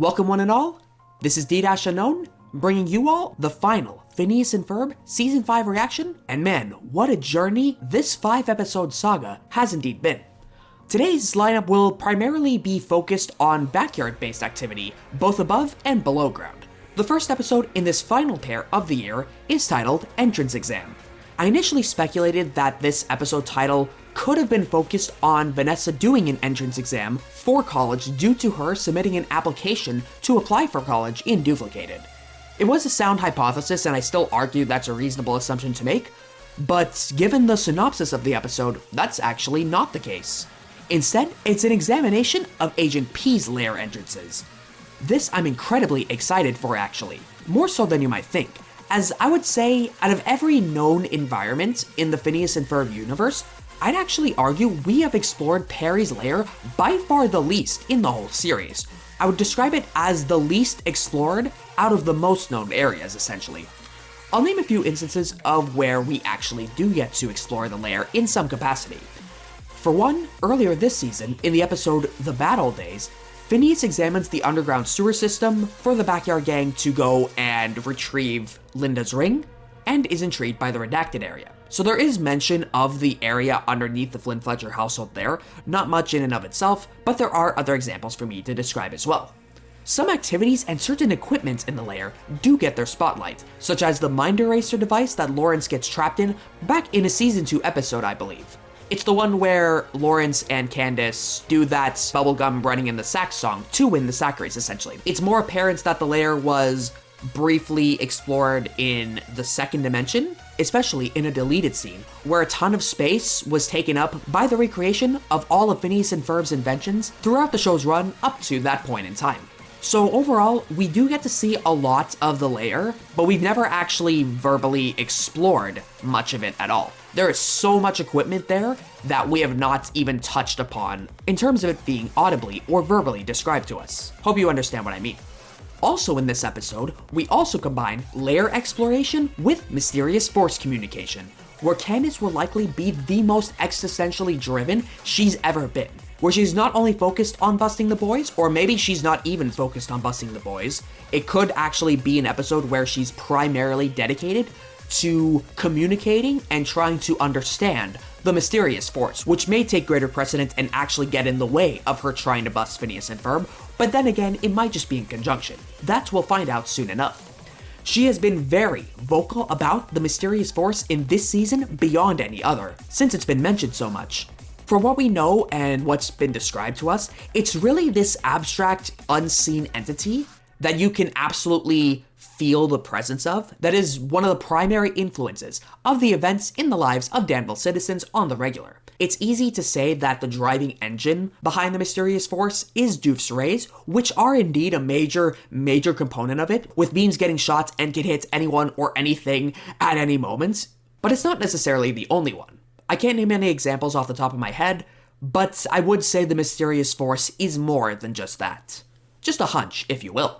Welcome one and all, this is D-Unknown, bringing you all the final Phineas and Ferb Season 5 reaction, and man, what a journey this 5-episode saga has indeed been. Today's lineup will primarily be focused on backyard-based activity, both above and below ground. The first episode in this final pair of the year is titled Entrance Exam. I initially speculated that this episode title could have been focused on Vanessa doing an entrance exam for college due to her submitting an application to apply for college in Duplicated. It was a sound hypothesis, and I still argue that's a reasonable assumption to make, but given the synopsis of the episode, that's actually not the case. Instead, it's an examination of Agent P's lair entrances. This I'm incredibly excited for actually, more so than you might think, as I would say out of every known environment in the Phineas and Ferb universe, I'd actually argue we have explored Perry's lair by far the least in the whole series. I would describe it as the least explored out of the most known areas, essentially. I'll name a few instances of where we actually do get to explore the lair in some capacity. For one, earlier this season, in the episode The Battle Days, Phineas examines the underground sewer system for the Backyard Gang to go and retrieve Linda's ring, and is intrigued by the redacted area. So there is mention of the area underneath the Flynn-Fletcher household there, not much in and of itself, but there are other examples for me to describe as well. Some activities and certain equipment in the lair do get their spotlight, such as the mind eraser device that Lawrence gets trapped in back in a season 2 episode, I believe. It's the one where Lawrence and Candace do that bubblegum running in the sax song to win the sack race, essentially. It's more apparent that the lair was briefly explored in the second dimension, especially in a deleted scene, where a ton of space was taken up by the recreation of all of Phineas and Ferb's inventions throughout the show's run up to that point in time. So overall, we do get to see a lot of the lair, but we've never actually verbally explored much of it at all. There is so much equipment there that we have not even touched upon in terms of it being audibly or verbally described to us. Hope you understand what I mean. Also in this episode, we also combine lair exploration with mysterious force communication, where Candace will likely be the most existentially driven she's ever been, where she's not only focused on busting the boys, or maybe she's not even focused on busting the boys. It could actually be an episode where she's primarily dedicated to communicating and trying to understand the mysterious force, which may take greater precedent and actually get in the way of her trying to bust Phineas and Ferb, but then again, it might just be in conjunction. That we'll find out soon enough. She has been very vocal about the mysterious force in this season beyond any other, since it's been mentioned so much. For what we know and what's been described to us, it's really this abstract, unseen entity that you can absolutely feel the presence of, that is one of the primary influences of the events in the lives of Danville citizens on the regular. It's easy to say that the driving engine behind the mysterious force is Doof's rays, which are indeed a major component of it, with beams getting shot and can hit anyone or anything at any moment. But it's not necessarily the only one. I can't name any examples off the top of my head, but I would say the mysterious force is more than just that. Just a hunch, if you will.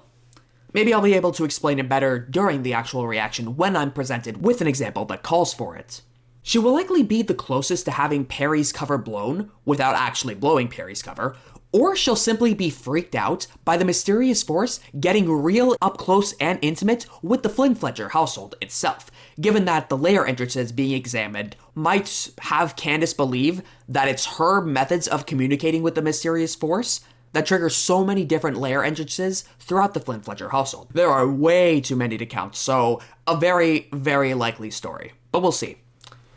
Maybe I'll be able to explain it better during the actual reaction when I'm presented with an example that calls for it. She will likely be the closest to having Perry's cover blown without actually blowing Perry's cover, or she'll simply be freaked out by the mysterious force getting real up close and intimate with the Flynn-Fletcher household itself, given that the lair entrances being examined might have Candace believe that it's her methods of communicating with the mysterious force that trigger so many different lair entrances throughout the Flynn-Fletcher household. There are way too many to count, so a very likely story, but we'll see.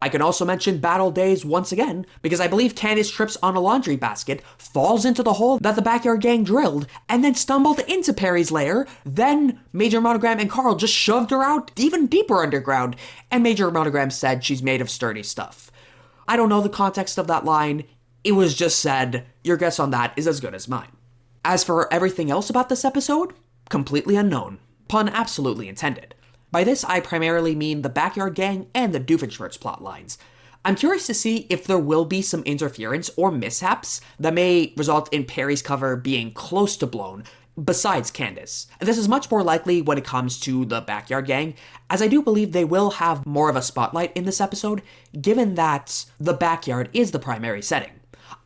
I can also mention Battle Days once again, because I believe Candace trips on a laundry basket, falls into the hole that the Backyard Gang drilled, and then stumbled into Perry's lair. Then Major Monogram and Carl just shoved her out even deeper underground, and Major Monogram said she's made of sturdy stuff. I don't know the context of that line. It was just said. Your guess on that is as good as mine. As for everything else about this episode, completely unknown. Pun absolutely intended. By this, I primarily mean the Backyard Gang and the Doofenshmirtz plot lines. I'm curious to see if there will be some interference or mishaps that may result in Perry's cover being close to blown, besides Candace. This is much more likely when it comes to the Backyard Gang, as I do believe they will have more of a spotlight in this episode, given that the backyard is the primary setting.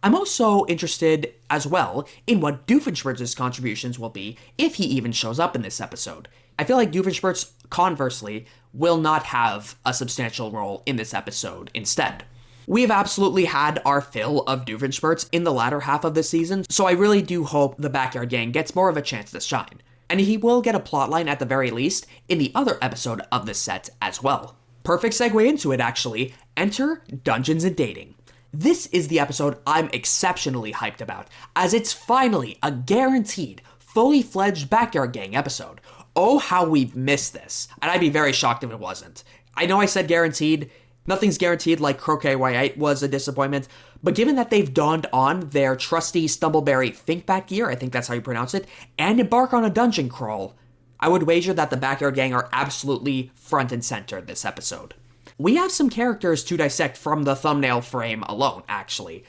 I'm also interested as well in what Doofenshmirtz's contributions will be if he even shows up in this episode. I feel like Doofenshmirtz, conversely, will not have a substantial role in this episode instead. We have absolutely had our fill of Doofenshmirtz in the latter half of the season, so I really do hope the Backyard Gang gets more of a chance to shine. And he will get a plotline at the very least in the other episode of this set as well. Perfect segue into it, actually. Enter Dungeons and Dating. This is the episode I'm exceptionally hyped about, as it's finally a guaranteed, fully fledged Backyard Gang episode. Oh, how we've missed this, and I'd be very shocked if it wasn't. I know I said guaranteed. Nothing's guaranteed, like Croquet White was a disappointment, but given that they've donned on their trusty Stumbleberry think-back gear, I think that's how you pronounce it, and embark on a dungeon crawl, I would wager that the Backyard Gang are absolutely front and center this episode. We have some characters to dissect from the thumbnail frame alone, actually.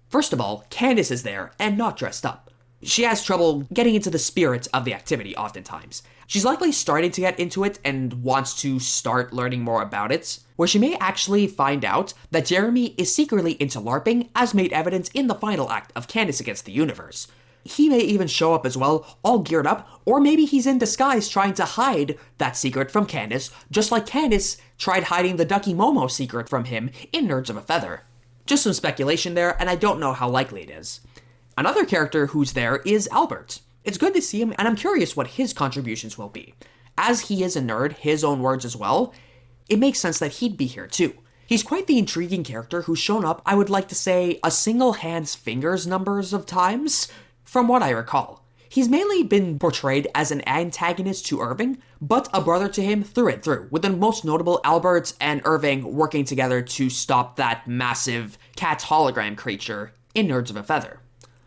First of all, Candace is there, and not dressed up. She has trouble getting into the spirit of the activity oftentimes. She's likely starting to get into it and wants to start learning more about it, where she may actually find out that Jeremy is secretly into LARPing, as made evident in the final act of Candace Against the Universe. He may even show up as well, all geared up, or maybe he's in disguise trying to hide that secret from Candace, just like Candace tried hiding the Ducky Momo secret from him in Nerds of a Feather. Just some speculation there, and I don't know how likely it is. Another character who's there is Albert. It's good to see him, and I'm curious what his contributions will be. As he is a nerd, his own words as well, it makes sense that he'd be here too. He's quite the intriguing character who's shown up, I would like to say, a single hand's fingers numbers of times, from what I recall. He's mainly been portrayed as an antagonist to Irving, but a brother to him through and through, with the most notable Albert and Irving working together to stop that massive cat's hologram creature in Nerds of a Feather.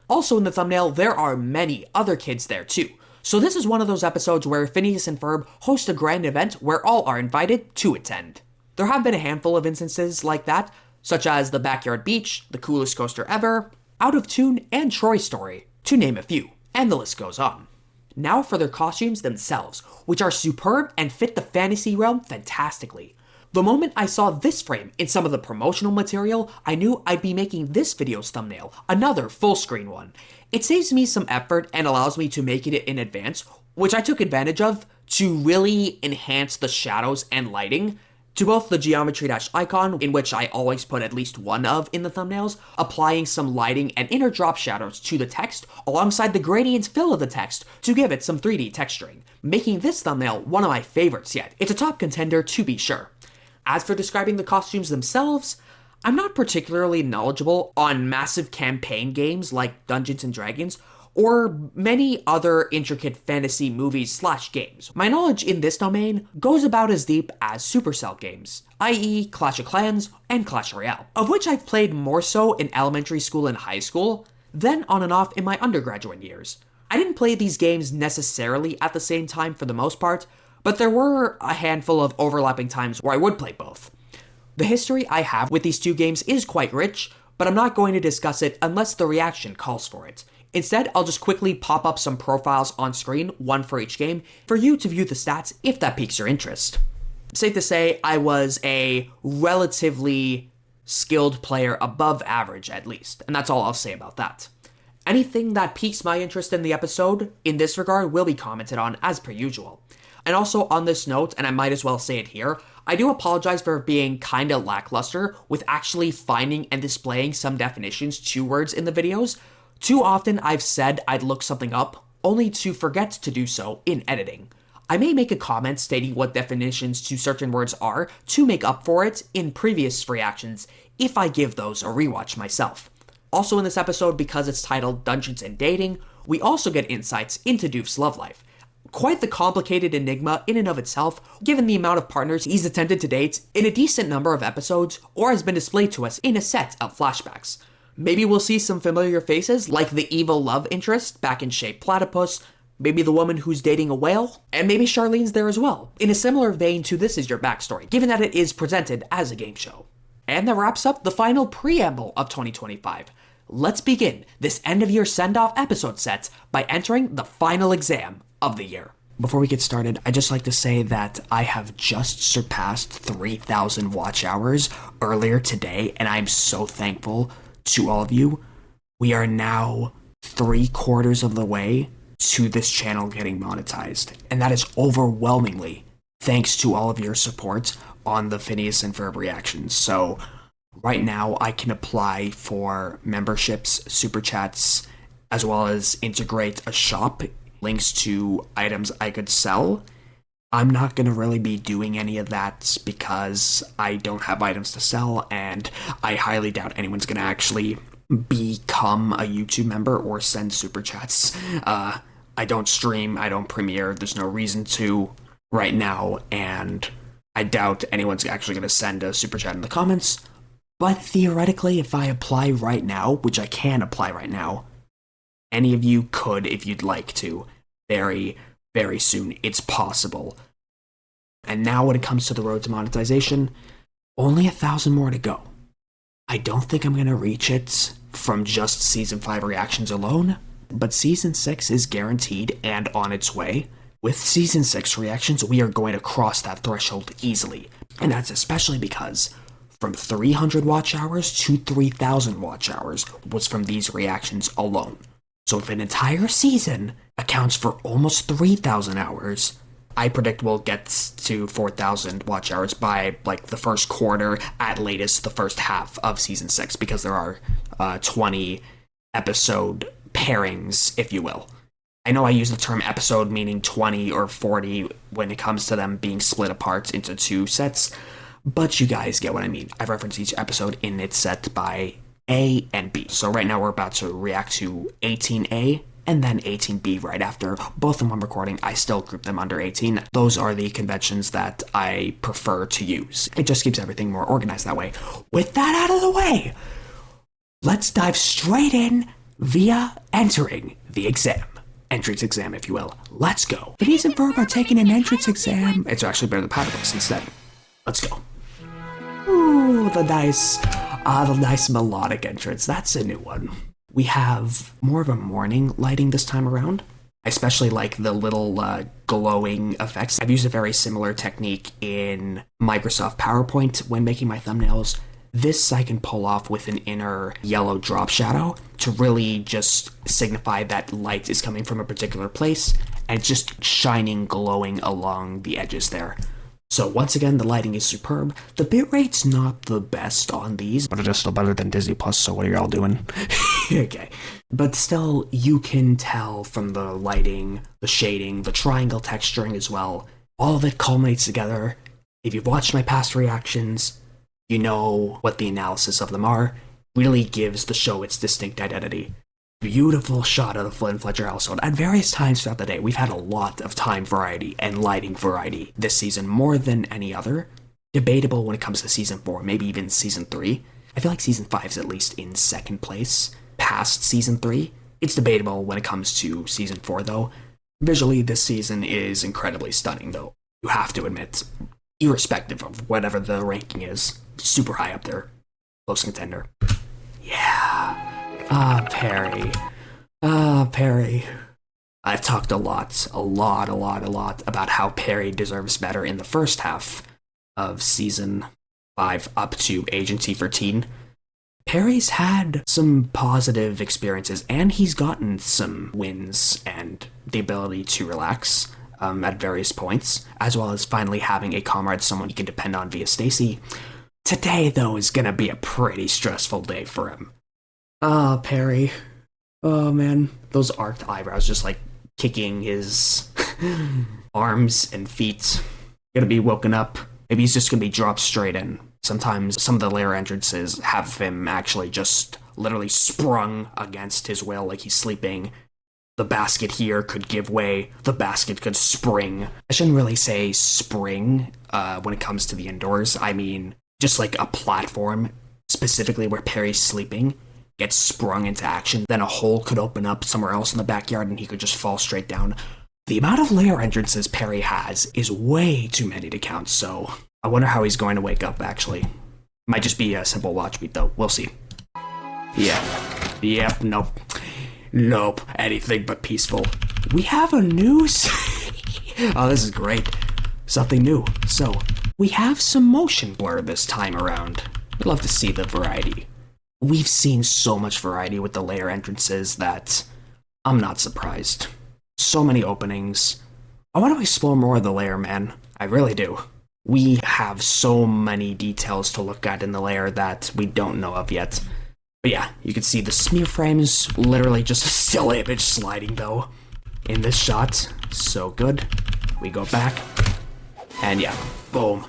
Also in the thumbnail, there are many other kids there too. So this is one of those episodes where Phineas and Ferb host a grand event where all are invited to attend. There have been a handful of instances like that, such as the Backyard Beach, the Coolest Coaster Ever, Out of Tune, and Troy Story, to name a few, and the list goes on. Now for their costumes themselves, which are superb and fit the fantasy realm fantastically. The moment I saw this frame in some of the promotional material, I knew I'd be making this video's thumbnail, another full screen one. It saves me some effort and allows me to make it in advance, which I took advantage of to really enhance the shadows and lighting to both the geometry dash icon, in which I always put at least one of in the thumbnails, applying some lighting and inner drop shadows to the text alongside the gradient fill of the text to give it some 3D texturing, making this thumbnail one of my favorites yet. It's a top contender to be sure. As for describing the costumes themselves, I'm not particularly knowledgeable on massive campaign games like Dungeons & Dragons, or many other intricate fantasy movies / games. My knowledge in this domain goes about as deep as Supercell games, i.e. Clash of Clans and Clash Royale, of which I've played more so in elementary school and high school than on and off in my undergraduate years. I didn't play these games necessarily at the same time for the most part, but there were a handful of overlapping times where I would play both. The history I have with these two games is quite rich, but I'm not going to discuss it unless the reaction calls for it. Instead, I'll just quickly pop up some profiles on screen, one for each game, for you to view the stats if that piques your interest. Safe to say, I was a relatively skilled player, above average at least, and that's all I'll say about that. Anything that piques my interest in the episode in this regard will be commented on as per usual. And also on this note, and I might as well say it here, I do apologize for being kinda lackluster with actually finding and displaying some definitions to words in the videos. Too often I've said I'd look something up, only to forget to do so in editing. I may make a comment stating what definitions to certain words are to make up for it in previous reactions if I give those a rewatch myself. Also in this episode, because it's titled Dungeons and Dating, we also get insights into Doof's love life. Quite the complicated enigma in and of itself, given the amount of partners he's attempted to date in a decent number of episodes, or has been displayed to us in a set of flashbacks. Maybe we'll see some familiar faces, like the evil love interest back in Shape Platypus, maybe the woman who's dating a whale, and maybe Charlene's there as well, in a similar vein to This Is Your Backstory, given that it is presented as a game show. And that wraps up the final preamble of 2025. Let's begin this end-of-year send-off episode set by entering the final exam of the year. Before we get started, I'd just like to say that I have just surpassed 3,000 watch hours earlier today, and I'm so thankful to all of you we are now 3/4 of the way to this channel getting monetized. And that is overwhelmingly thanks to all of your support on the Phineas and Ferb reactions. So right now I can apply for memberships, super chats, as well as integrate a shop, links to items I could sell. I'm not going to really be doing any of that because I don't have items to sell, and I highly doubt anyone's going to actually become a YouTube member or send super chats. I don't stream, I don't premiere, there's no reason to right now, and I doubt anyone's actually going to send a super chat in the comments. But theoretically, if I apply right now, which I can apply right now, any of you could if you'd like to, very, very soon. It's possible. And now when it comes to the road to monetization, only 1,000 more to go. I don't think I'm going to reach it from just Season 5 reactions alone, but Season 6 is guaranteed and on its way. With Season 6 reactions, we are going to cross that threshold easily. And that's especially because from 300 watch hours to 3,000 watch hours was from these reactions alone. So if an entire season accounts for almost 3,000 hours, I predict we'll get to 4,000 watch hours by like the first quarter, at latest the first half of Season 6, because there are 20 episode pairings, if you will. I know I use the term episode meaning 20 or 40 when it comes to them being split apart into 2 sets, but you guys get what I mean. I've referenced each episode in its set by A and B. So right now we're about to react to 18A and then 18B right after. Both of them I'm recording, I still group them under 18. Those are the conventions that I prefer to use. It just keeps everything more organized that way. With that out of the way, let's dive straight in via entering the exam. Entrance exam, if you will. Let's go. Phineas and Ferb are taking an entrance exam. It's actually better than Paddles instead. Let's go. Ooh, the nice melodic entrance. That's a new one. We have more of a morning lighting this time around. I especially like the little glowing effects. I've used a very similar technique in Microsoft PowerPoint when making my thumbnails. This I can pull off with an inner yellow drop shadow to really just signify that light is coming from a particular place and just shining, glowing along the edges there. So once again, the lighting is superb. The bitrate's not the best on these, but it is still better than Disney Plus, so what are y'all doing? Okay. But still, you can tell from the lighting, the shading, the triangle texturing as well. All of it culminates together. If you've watched my past reactions, you know what the analysis of them are. Really gives the show its distinct identity. Beautiful shot of the Flynn Fletcher household. At various times throughout the day, we've had a lot of time variety and lighting variety this season, more than any other. Debatable when it comes to Season 4, maybe even Season 3. I feel like Season 5 is at least in second place past Season 3. It's debatable when it comes to Season 4, though. Visually, this season is incredibly stunning, though. You have to admit, irrespective of whatever the ranking is, super high up there. Close contender. Yeah. Perry. Perry. I've talked a lot about how Perry deserves better in the first half of Season 5 up to Agent T13. Perry's had some positive experiences, and he's gotten some wins and the ability to relax at various points, as well as finally having a comrade, someone he can depend on via Stacy. Today, though, is gonna be a pretty stressful day for him. Perry. Oh, man. Those arched eyebrows just, like, kicking his arms and feet. Gonna be woken up. Maybe he's just gonna be dropped straight in. Sometimes some of the lair entrances have him actually just literally sprung against his will, like he's sleeping. The basket here could give way. The basket could spring. I shouldn't really say spring when it comes to the indoors. I mean, just like a platform, specifically where Perry's sleeping, gets sprung into action, then a hole could open up somewhere else in the backyard and he could just fall straight down. The amount of lair entrances Perry has is way too many to count, so I wonder how he's going to wake up, actually. Might just be a simple watch beat, though. We'll see. Yep, nope, anything but peaceful. We have a news. Oh, this is great. Something new. So, we have some motion blur this time around. I'd love to see the variety. we've seen so much variety with the layer entrances that I'm not surprised. So many openings. I want to explore more of the layer, man. I really do. We have so many details to look at in the layer that we don't know of yet. But yeah, you can see the smear frames, literally just a still image sliding though in this shot. So good. We go back. And yeah, boom.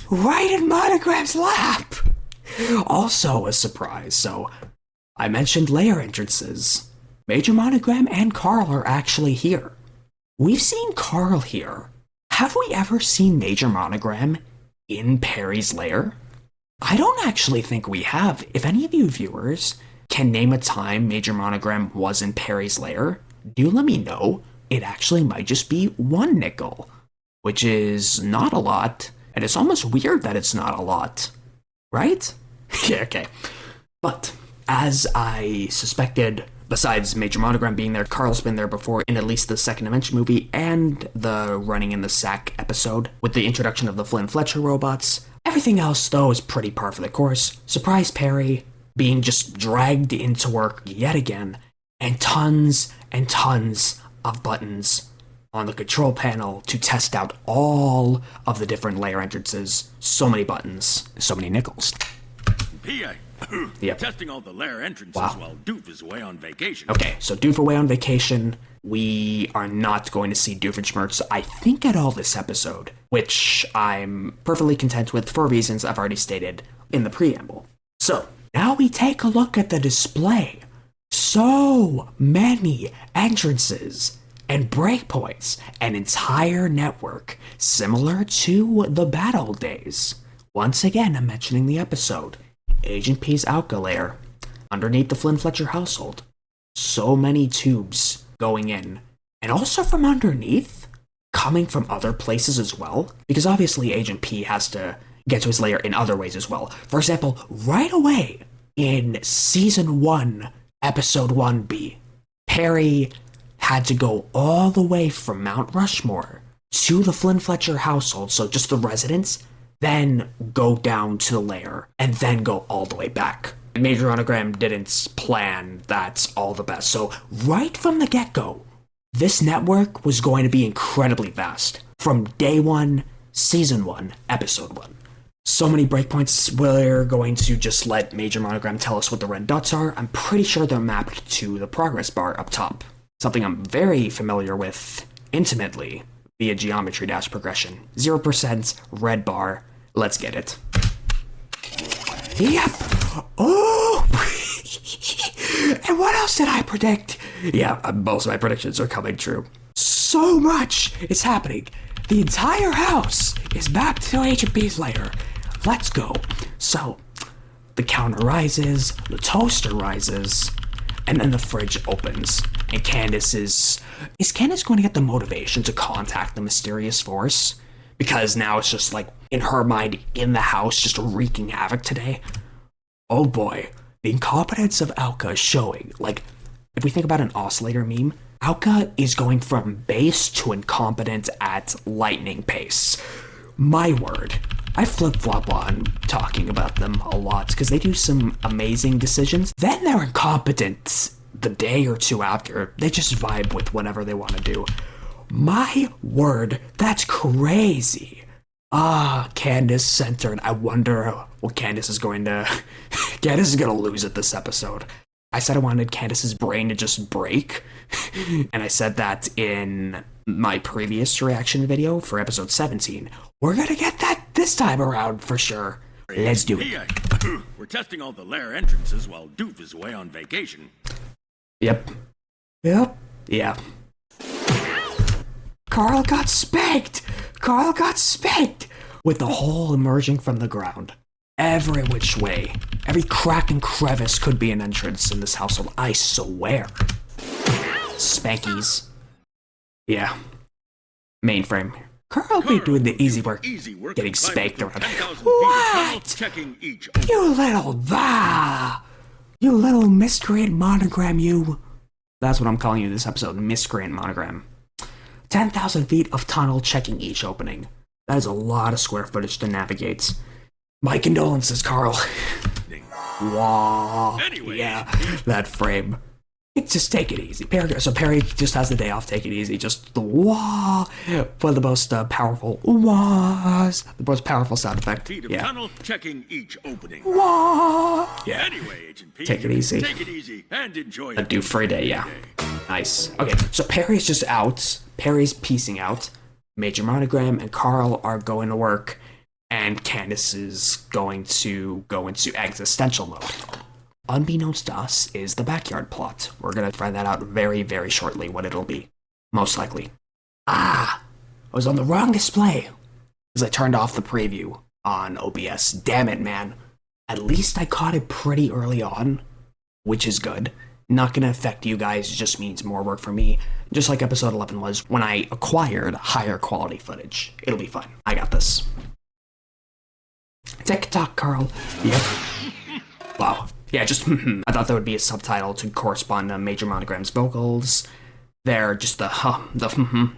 Right in Monogram's lap! Also a surprise, so I mentioned layer entrances. Major Monogram and Carl are actually here. We've seen Carl here. Have we ever seen Major Monogram in Perry's lair? I don't actually think we have. If any of you viewers can name a time Major Monogram was in Perry's lair, do let me know. It actually might just be 1 nickel, which is not a lot, and it's almost weird that it's not a lot, right? Yeah, okay. But as I suspected, besides Major Monogram being there, Carl's been there before in at least the Second Dimension movie and the Running in the Sack episode with the introduction of the Flynn Fletcher robots. Everything else, though, is pretty par for the course. Surprise Perry being just dragged into work yet again, and tons of buttons on the control panel to test out all of the different layer entrances. So many buttons, so many nickels. PA. Yep. Testing all the lair entrances while Doof is away on vacation. Okay, so Doof away on vacation. We are not going to see Doofenshmirtz, I think, at all this episode, which I'm perfectly content with for reasons I've already stated in the preamble. So, now we take a look at the display. So many entrances and breakpoints, an entire network similar to the battle days. Once again, I'm mentioning the episode. Agent P's Alka lair, underneath the Flynn Fletcher household. So many tubes going in. And also from underneath, coming from other places as well. Because obviously Agent P has to get to his lair in other ways as well. For example, right away in Season 1, Episode 1B, Perry had to go all the way from Mount Rushmore to the Flynn Fletcher household, so just the residents, then go down to the lair, and then go all the way back. Major Monogram didn't plan that all the best, so right from the get-go, this network was going to be incredibly vast. From day 1, Season 1, Episode 1. So many breakpoints, we're going to just let Major Monogram tell us what the red dots are. I'm pretty sure they're mapped to the progress bar up top. Something I'm very familiar with intimately via geometry dash progression. 0% red bar. Let's get it. Yep. Oh! And what else did I predict? Yeah, most of my predictions are coming true. So much is happening. The entire house is mapped to HP's layer. Let's go. So, the counter rises, the toaster rises, and then the fridge opens. And Candace is Candace going to get the motivation to contact the mysterious force? Because now it's just like, in her mind, in the house, just wreaking havoc today. Oh boy, the incompetence of Alka is showing. Like, if we think about an oscillator meme, Alka is going from base to incompetent at lightning pace. My word. I flip-flop on talking about them a lot because they do some amazing decisions. Then they're incompetent the day or two after. They just vibe with whatever they want to do. My word, that's crazy. Candace centered. I wonder what Candace is going to... Candace is going to lose at this episode. I said I wanted Candace's brain to just break. And I said that in my previous reaction video for episode 17. We're going to get that this time around for sure. Let's do it. We're testing all the lair entrances while Doof is away on vacation. Yep. Yeah. Carl got spanked! With the hole emerging from the ground. Every which way. Every crack and crevice could be an entrance in this household, I swear. Spankies. Yeah. Mainframe. Carl be doing the easy work getting spanked around. What? You little miscreant monogram, you. That's what I'm calling you this episode, miscreant monogram. 10,000 feet of tunnel checking each opening. That is a lot of square footage to navigate. My condolences, Carl. Wah. Anyway. Yeah, that frame. Just take it easy. So Perry just has the day off, take it easy. Just the wah. For the most powerful wahs. The most powerful sound effect. Feet of Yeah. tunnel, checking each opening. Wah. Yeah. Anyway, Agent P, Take it easy. Take it easy and enjoy A it. do for a day, yeah. Nice. Okay, so Perry's just out. Perry's piecing out. Major Monogram and Carl are going to work. And Candace is going to go into existential mode. Unbeknownst to us is the backyard plot. We're going to find that out very, very shortly what it'll be. Most likely. I was on the wrong display. Because I turned off the preview on OBS. Damn it, man. At least I caught it pretty early on, which is good. Not going to affect you guys, it just means more work for me. Just like episode 11 was when I acquired higher quality footage. It'll be fun. I got this. Tick-tock, Carl. Yep. Wow. Yeah, just I thought there would be a subtitle to correspond to Major Monogram's vocals. They're just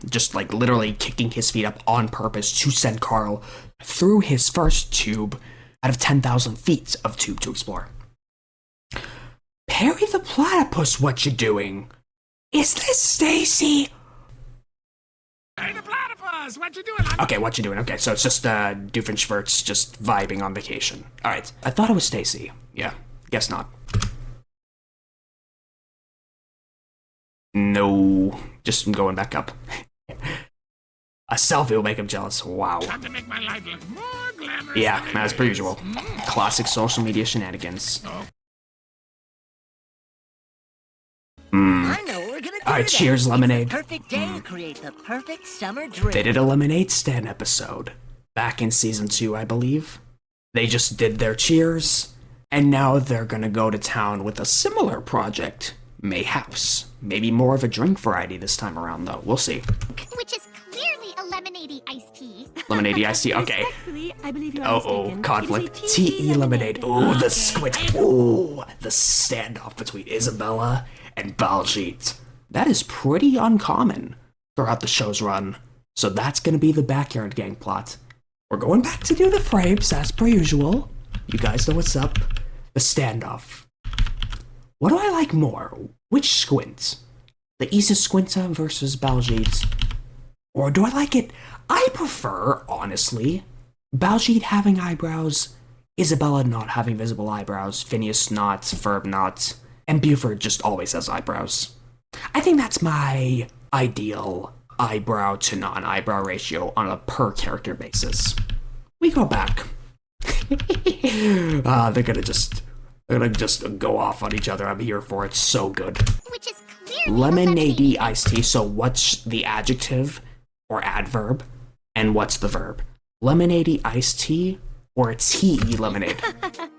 just like literally kicking his feet up on purpose to send Carl through his first tube out of 10,000 feet of tube to explore. Perry the Platypus, what you doing? Is this Stacy? Hey, the platypus! What you doing? Okay, what you doing? Okay, so it's just Doofenshmirtz just vibing on vacation. Alright, I thought it was Stacy. Yeah, guess not. No, just going back up. A selfie will make him jealous. Wow. Time to make my life look more glamorous. Yeah, as per usual. Classic social media shenanigans. I know what we're gonna do. Alright, today. cheers, It's the lemonade. perfect day to create the perfect summer drink. They did a Lemonade Stand episode. Back in season 2, I believe. They just did their cheers. And now they're gonna go to town with a similar project. Mayhaps. Maybe more of a drink variety this time around, though. We'll see. Which is clearly a lemonade iced tea. Lemonade iced tea, okay. Respectfully, I believe you are Oh, mistaken. conflict. It is a T.E. Lemonade. Oh, the squint. Oh, the standoff between Isabella and Baljeet. That is pretty uncommon throughout the show's run. So that's going to be the Backyard Gang plot. We're going back to do the frames, as per usual. You guys know what's up. The standoff. What do I like more? Which squint? The Isa Squinta versus Baljeet? Or do I like it? I prefer, honestly, Baljeet having eyebrows, Isabella not having visible eyebrows, Phineas not, Ferb not, and Buford just always has eyebrows. I think that's my ideal eyebrow to non-eyebrow ratio on a per character basis. We go back. They're gonna just go off on each other. I'm here for it. So good. Which is clearly a Lemonade iced tea. So what's the adjective or adverb, and what's the verb? Lemonade iced tea or a tea lemonade?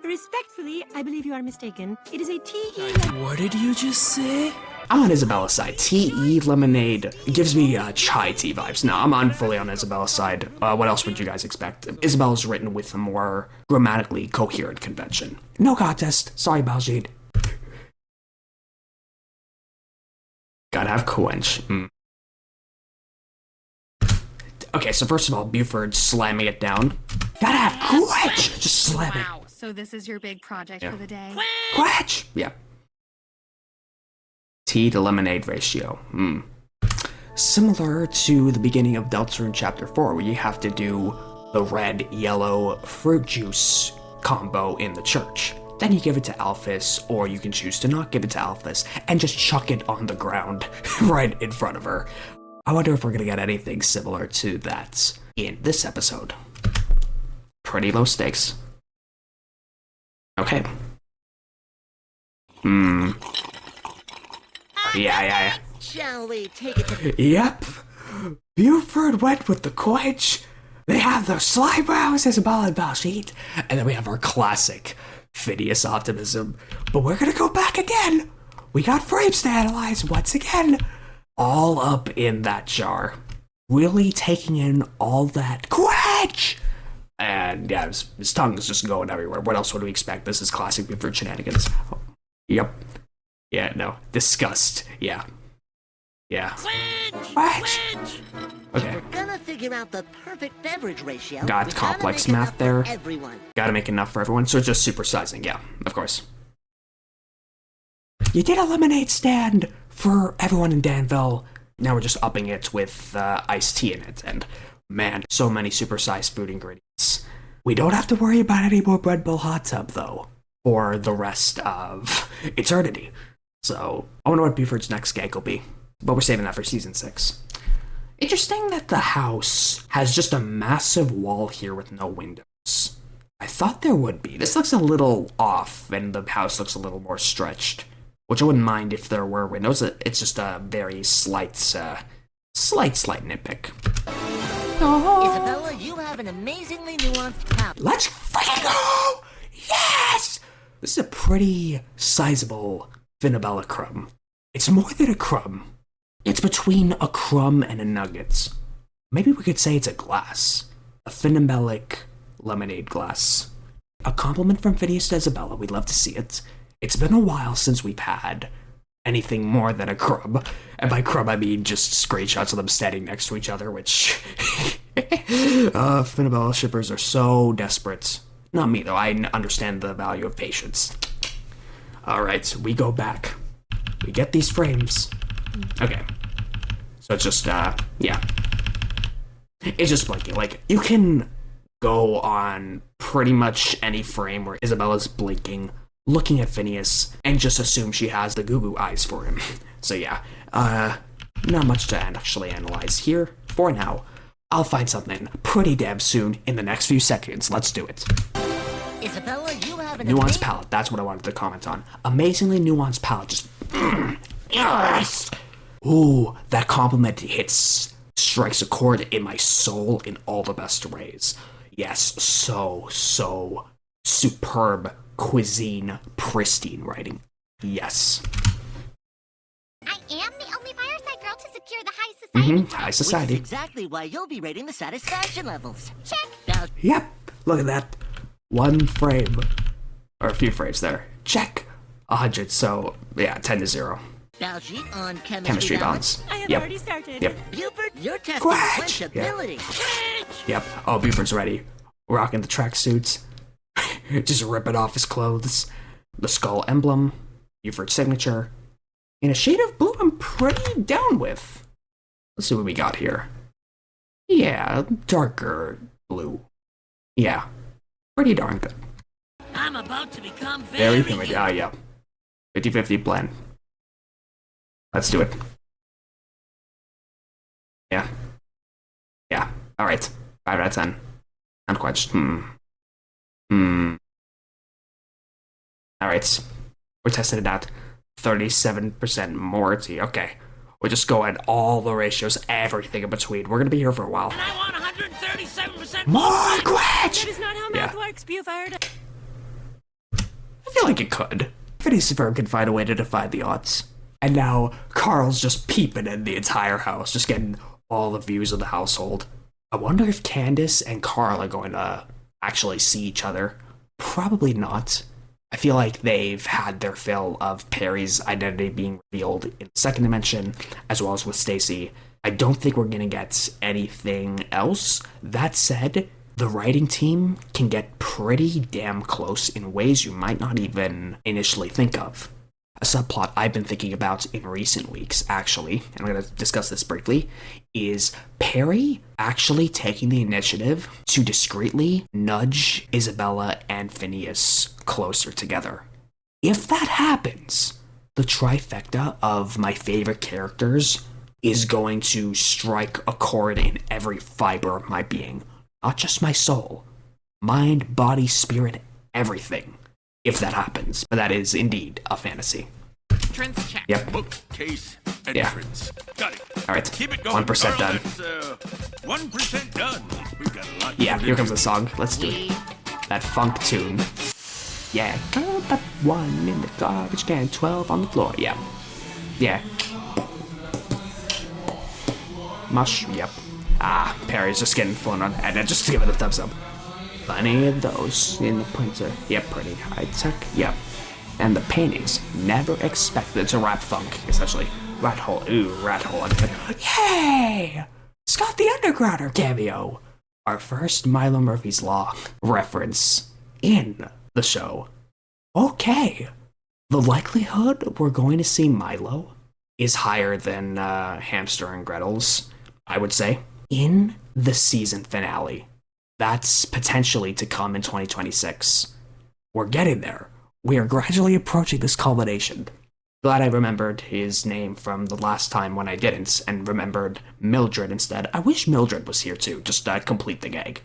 Respectfully, I believe you are mistaken. It is a T.E. What did you just say? I'm on Isabella's side. Tea lemonade. It gives me chai tea vibes. No, I'm fully on Isabella's side. What else would you guys expect? Isabella's written with a more grammatically coherent convention. No contest. Sorry, Baljeet. Gotta have quench. Okay, so first of all, Buford slamming it down. Gotta have quench! Just slam it. Wow, so this is your big project for the day? Quench! Yeah. Tea to lemonade ratio. Similar to the beginning of Deltarune Chapter 4, where you have to do the red-yellow fruit juice combo in the church. Then you give it to Alphys, or you can choose to not give it to Alphys, and just chuck it on the ground right in front of her. I wonder if we're gonna get anything similar to that in this episode. Pretty low stakes. Okay. Yeah. Shall we take it to Yep. Buford went with the quench. They have their sly brows, Isabella and Baljeet. And then we have our classic Phineas optimism. But we're gonna go back again. We got frames to analyze once again. All up in that jar. Really taking in all that quench. And yeah, his tongue is just going everywhere. What else would we expect? This is classic Buford shenanigans. Oh, yep. Yeah, no. Disgust. Yeah. Quench! Okay. We're gonna figure figure out the perfect beverage ratio, Got we gotta complex make math enough there. for everyone. Gotta make enough for everyone, so it's just supersizing, yeah, of course. You did a lemonade stand for everyone in Danville. Now we're just upping it with iced tea in it, and man, so many supersized food ingredients. We don't have to worry about any more Red Bull hot tub, though, for the rest of eternity. So, I wonder what Buford's next gag will be, but we're saving that for season 6. Interesting that the house has just a massive wall here with no windows. I thought there would be. This looks a little off, and the house looks a little more stretched, which I wouldn't mind if there were windows. It's just a very slight nitpick. Isabella, you have an amazingly nuanced palette. Let's freaking go! Yes! This is a pretty sizable Finabella crumb. It's more than a crumb. It's between a crumb and a nugget. Maybe we could say it's a glass. A Finabellic lemonade glass. A compliment from Phineas to Isabella. We'd love to see it. It's been a while since we've had anything more than a crumb. And by crumb, I mean just screenshots of them standing next to each other, which... Finabella shippers are so desperate. Not me, though. I understand the value of patience. Alright, we go back. We get these frames. Okay. So it's just, yeah. It's just blinking. Like, you can go on pretty much any frame where Isabella's blinking, looking at Phineas, and just assume she has the goo-goo eyes for him. So yeah, not much to actually analyze here. For now, I'll find something pretty damn soon in the next few seconds. Let's do it. Isabella, you have an Nuanced palette, that's what I wanted to comment on. Amazingly nuanced palette, just... yes! Ooh, that compliment strikes a chord in my soul in all the best ways. Yes, so superb cuisine, pristine writing. Yes. I am the only fireside girl to secure the high society. High Which society. is exactly why you'll be rating the satisfaction levels. Check. Now, Yep, look at that. One frame. Or a few frames there. Check. 100, so yeah, 10 to 0. Baljeet on Chemistry balance. I have Yep. already started. Yep. Buford, you're testing Quetch! quenchability. Yep. Oh, Buford's ready. Rocking the tracksuits. Just ripping off his clothes. The skull emblem. Buford's signature. In a shade of blue I'm pretty down with. Let's see what we got here. Yeah, darker blue. Yeah. Pretty darn good. I'm about to become Very humid. Yeah. 50-50 blend. Let's do it. Yeah. Alright. 5 out of 10. Unquenched. Alright. We're testing it out. 37% more tea. Okay. We're just going all the ratios, everything in between. We're gonna be here for a while. And I want 137% More quench! That is not how math works, Buford. I feel like it could. Phineas and Ferb can find a way to defy the odds. And now Carl's just peeping in the entire house, just getting all the views of the household. I wonder if Candace and Carl are going to actually see each other. Probably not. I feel like they've had their fill of Perry's identity being revealed in the second dimension, as well as with Stacy. I don't think we're going to get anything else. That said, the writing team can get pretty damn close in ways you might not even initially think of. A subplot I've been thinking about in recent weeks, actually, and I'm going to discuss this briefly, is Perry actually taking the initiative to discreetly nudge Isabella and Phineas closer together. If that happens, the trifecta of my favorite characters is going to strike a chord in every fiber of my being. Not just my soul. Mind, body, spirit, everything. If that happens. But that is indeed a fantasy. entrance check. Yep. Bookcase Yeah. entrance. Got it. Alright. Keep it going. 1% Carl, done. That's 1% done. We've got a lot. Yeah, more to here comes do. the song. Let's do it. That funk tune. Yeah. Got 1 in the garbage can, 12 on the floor. Yeah. Yeah. Mush. Yep. Ah, Perry's just getting fun on, and just give it a thumbs up. Plenty of those in the printer. Yep, pretty high tech. Yep. And the paintings never expected to rap funk, essentially. Rat hole. Ooh, rat hole. Yay! Scott the Undergrounder cameo. Our first Milo Murphy's Law reference in the show. Okay. The likelihood we're going to see Milo is higher than Hamster and Gretel's, I would say, in the season finale. That's potentially to come in 2026. We're getting there. We are gradually approaching this culmination. Glad I remembered his name from the last time when I didn't, and remembered Mildred instead. I wish Mildred was here too, just to complete the gag.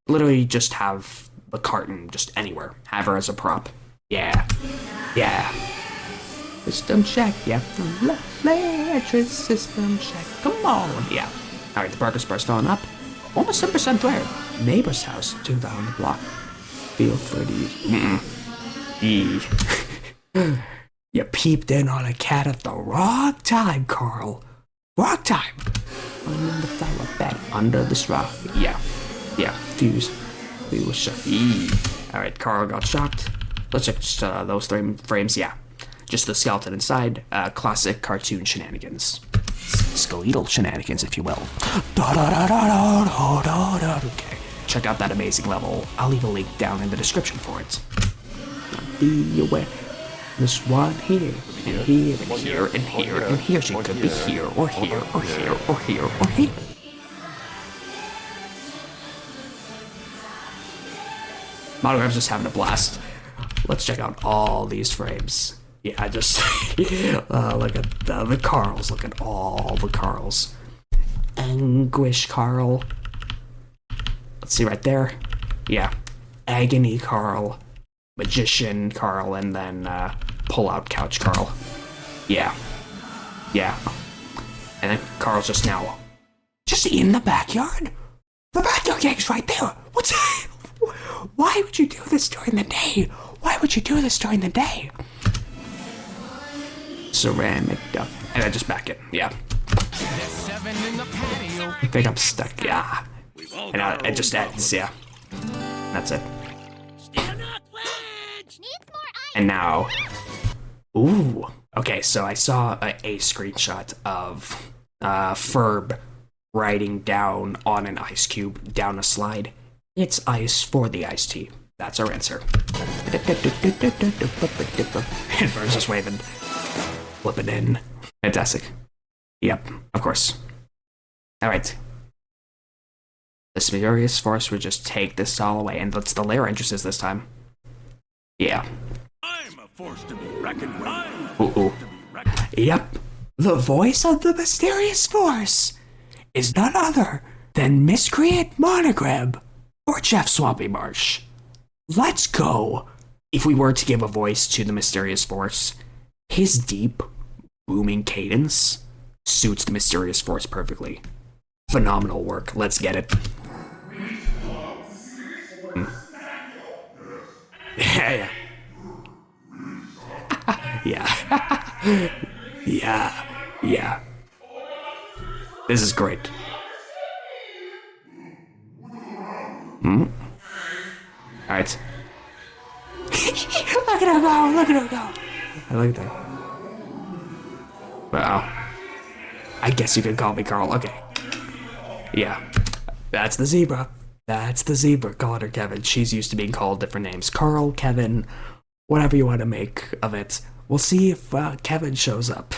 Literally just have the carton just anywhere. Have her as a prop. Yeah. Yeah. System check, yeah. Entrance system check. Come on. Yeah. Alright, the Parker Spar's filling up. Almost 10% there. Neighbor's house, 2 down the block. Feel free to use. You peeped in on a cat at the wrong time, Carl. Wrong time. I'm in the flower bed under this rock. Yeah. Yeah. Fuse. We were shocked. Alright, Carl got shocked. Let's check those 3 frames. Yeah. Just the skeleton inside. Classic cartoon shenanigans. Skeletal shenanigans, if you will. Okay. Check out that amazing level. I'll leave a link down in the description for it. Be aware. This one here, and here, and here, and here, and here. She could be here, or here, or here, or here, or here. Monogram's just having a blast. Let's check out all these frames. Yeah, just look at the Carls. Look at all the Carls. Anguish Carl. Let's see right there. Yeah. Agony Carl. Magician Carl. And then pull-out couch Carl. Yeah. Yeah. And then Carl's just now. Just in the backyard? The backyard gang's right there. What's that? Why would you do this during the day? Why would you do this during the day? Ceramic duck. And I just back it. Yeah. I think I'm stuck. Yeah. And it just ends. Yeah. That's it. And now. Ooh. Okay, so I saw a screenshot of Ferb writing down on an ice cube down a slide. It's ice for the iced tea. That's our answer. And Ferb's just waving. Flipping in. Fantastic. Yep, of course. Alright. The mysterious force would just take this all away, and it's the lair entrances this time. Yeah. I'm a force to be reckoned with. Ooh. Yep. The voice of the mysterious force is none other than Miscreant Monogram or Jeff Swampy Marsh. Let's go. If we were to give a voice to the mysterious force, his deep, booming cadence suits the mysterious force perfectly. Phenomenal work. Let's get it. Yeah. Yeah. Yeah. Yeah. This is great. Alright. Look at her go! Look at her go! I like that. Wow. I guess you can call me Carl. Okay. Yeah. That's the zebra. That's the zebra. Call her Kevin. She's used to being called different names. Carl, Kevin, whatever you want to make of it. We'll see if Kevin shows up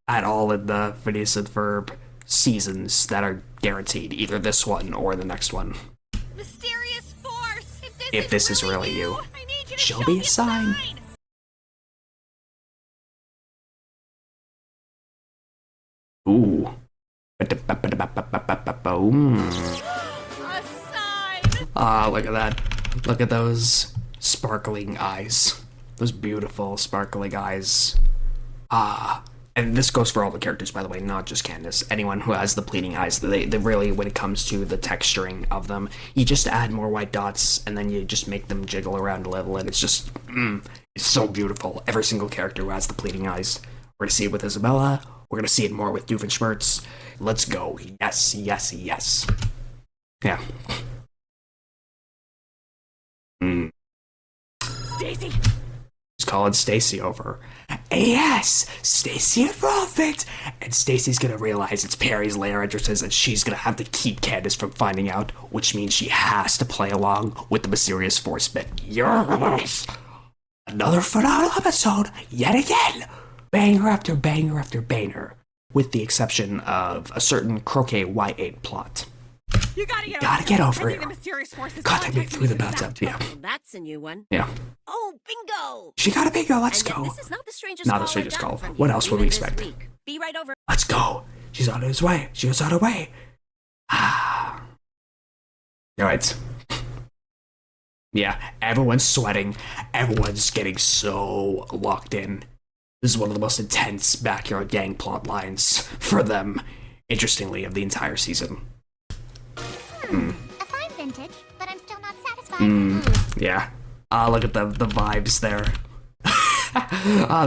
at all in the Phineas and Ferb seasons that are guaranteed. Either this one or the next one. Mysterious force! If this is really you, show me a sign. Ooh. Boom. Ah, look at that. Look at those sparkling eyes. Those beautiful sparkling eyes. Ah. And this goes for all the characters, by the way, not just Candace. Anyone who has the pleading eyes, they really, when it comes to the texturing of them, you just add more white dots, and then you just make them jiggle around a little, and it's just, it's so beautiful. Every single character who has the pleading eyes. We're going to see it with Isabella. We're going to see it more with Doofenshmirtz. Let's go. Yes, yes, yes. Yeah. Stacy! Just calling Stacy over. Yes, Stacy involvement. And Stacy's gonna realize it's Perry's lair entrances, and she's gonna have to keep Candace from finding out, which means she has to play along with the mysterious force bit. Yes! Another phenomenal episode, yet again! Banger after banger after banger, with the exception of a certain croquet Y8 plot. You gotta get over here. Contact me through the bathtub, yeah. That's a new one. Yeah. Oh, bingo! She got a bingo, let's And yet go. This is not the strangest Not call the strangest I've call. gotten from What you, else would we even this expect? week. Be right over. Let's go. She's on his way. She was on her way. Ah. Alright. Yeah, everyone's sweating. Everyone's getting so locked in. This is one of the most intense backyard gang plot lines for them, interestingly, of the entire season. A fine vintage, but I'm still not satisfied. Yeah. Look at the vibes there.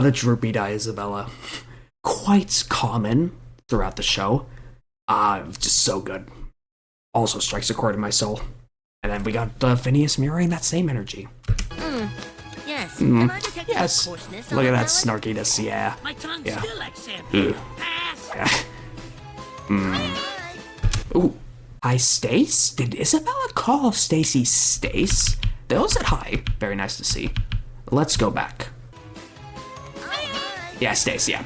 The droopy-eyed Isabella. Quite common throughout the show. Just so good. Also strikes a chord in my soul. And then we got Phineas mirroring that same energy. Yes. Am I detecting Yes. coarseness Look on at that the snarkiness, yeah. My tongue Yeah. still accepts. Pass. Ooh. Hi, Stace? Did Isabella call Stacy Stace? They all said hi. Very nice to see. Let's go back. Yeah, Stace, yeah.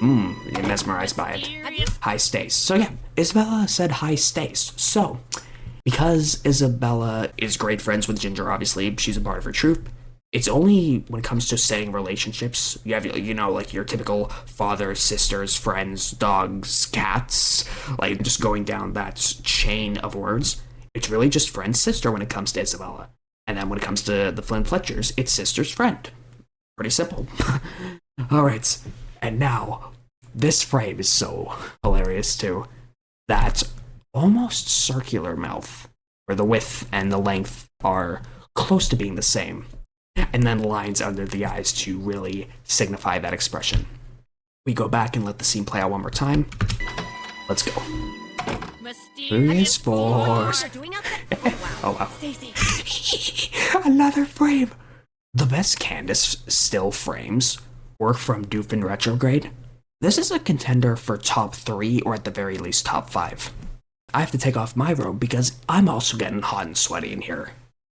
You're mesmerized by it. Hi, Stace. So yeah, Isabella said hi, Stace. So, because Isabella is great friends with Ginger, obviously, she's a part of her troupe. It's only when it comes to saying relationships, you have, you know, like your typical fathers, sisters, friends, dogs, cats, like just going down that chain of words. It's really just friend, sister when it comes to Isabella. And then when it comes to the Flynn Fletchers, it's sister's friend. Pretty simple. Alright, and now, this frame is so hilarious too. That almost circular mouth, where the width and the length are close to being the same, and then lines under the eyes to really signify that expression. We go back and let the scene play out one more time. Let's go. Mysterious force. Oh wow. Another frame. The best Candace still frames work from Doof in Retrograde. This is a contender for top 3 or at the very least top 5. I have to take off my robe because I'm also getting hot and sweaty in here.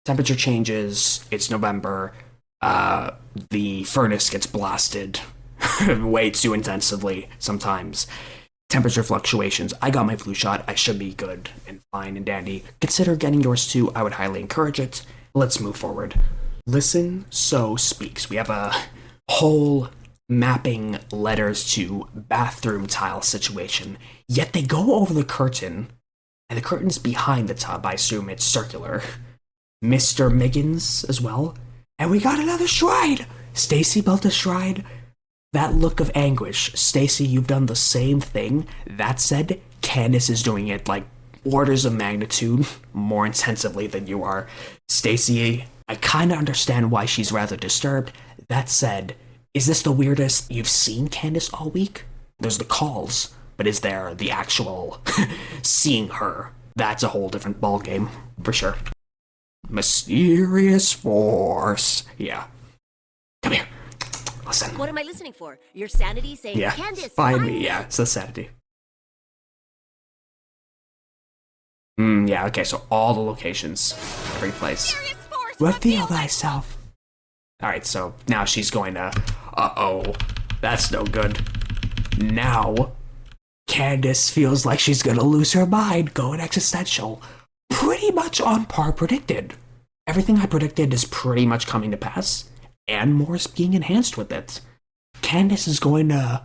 Temperature changes, it's November, the furnace gets blasted way too intensively sometimes. Temperature fluctuations, I got my flu shot, I should be good and fine and dandy. Consider getting yours too, I would highly encourage it. Let's move forward. Listen, so speaks. We have a whole mapping letters to bathroom tile situation, yet they go over the curtain, and the curtain's behind the tub, I assume it's circular. Mr. Miggins as well. And we got another shrine! Stacy built a shrine. That look of anguish. Stacy, you've done the same thing. That said, Candace is doing it like orders of magnitude more intensively than you are. Stacy, I kinda understand why she's rather disturbed. That said, is this the weirdest you've seen Candace all week? There's the calls, but is there the actual seeing her? That's a whole different ballgame, for sure. Mysterious force. Yeah. Come here. Listen. What am I listening for? Your sanity saying, Yeah. Candace, Find me. Yeah, it's the sanity. Yeah, okay, so all the locations, every place. Reveal thyself. Alright, so now she's going to... Uh-oh. That's no good. Now, Candace feels like she's gonna lose her mind, going existential. Pretty much on par predicted. Everything I predicted is pretty much coming to pass, and more is being enhanced with it. Candace is going to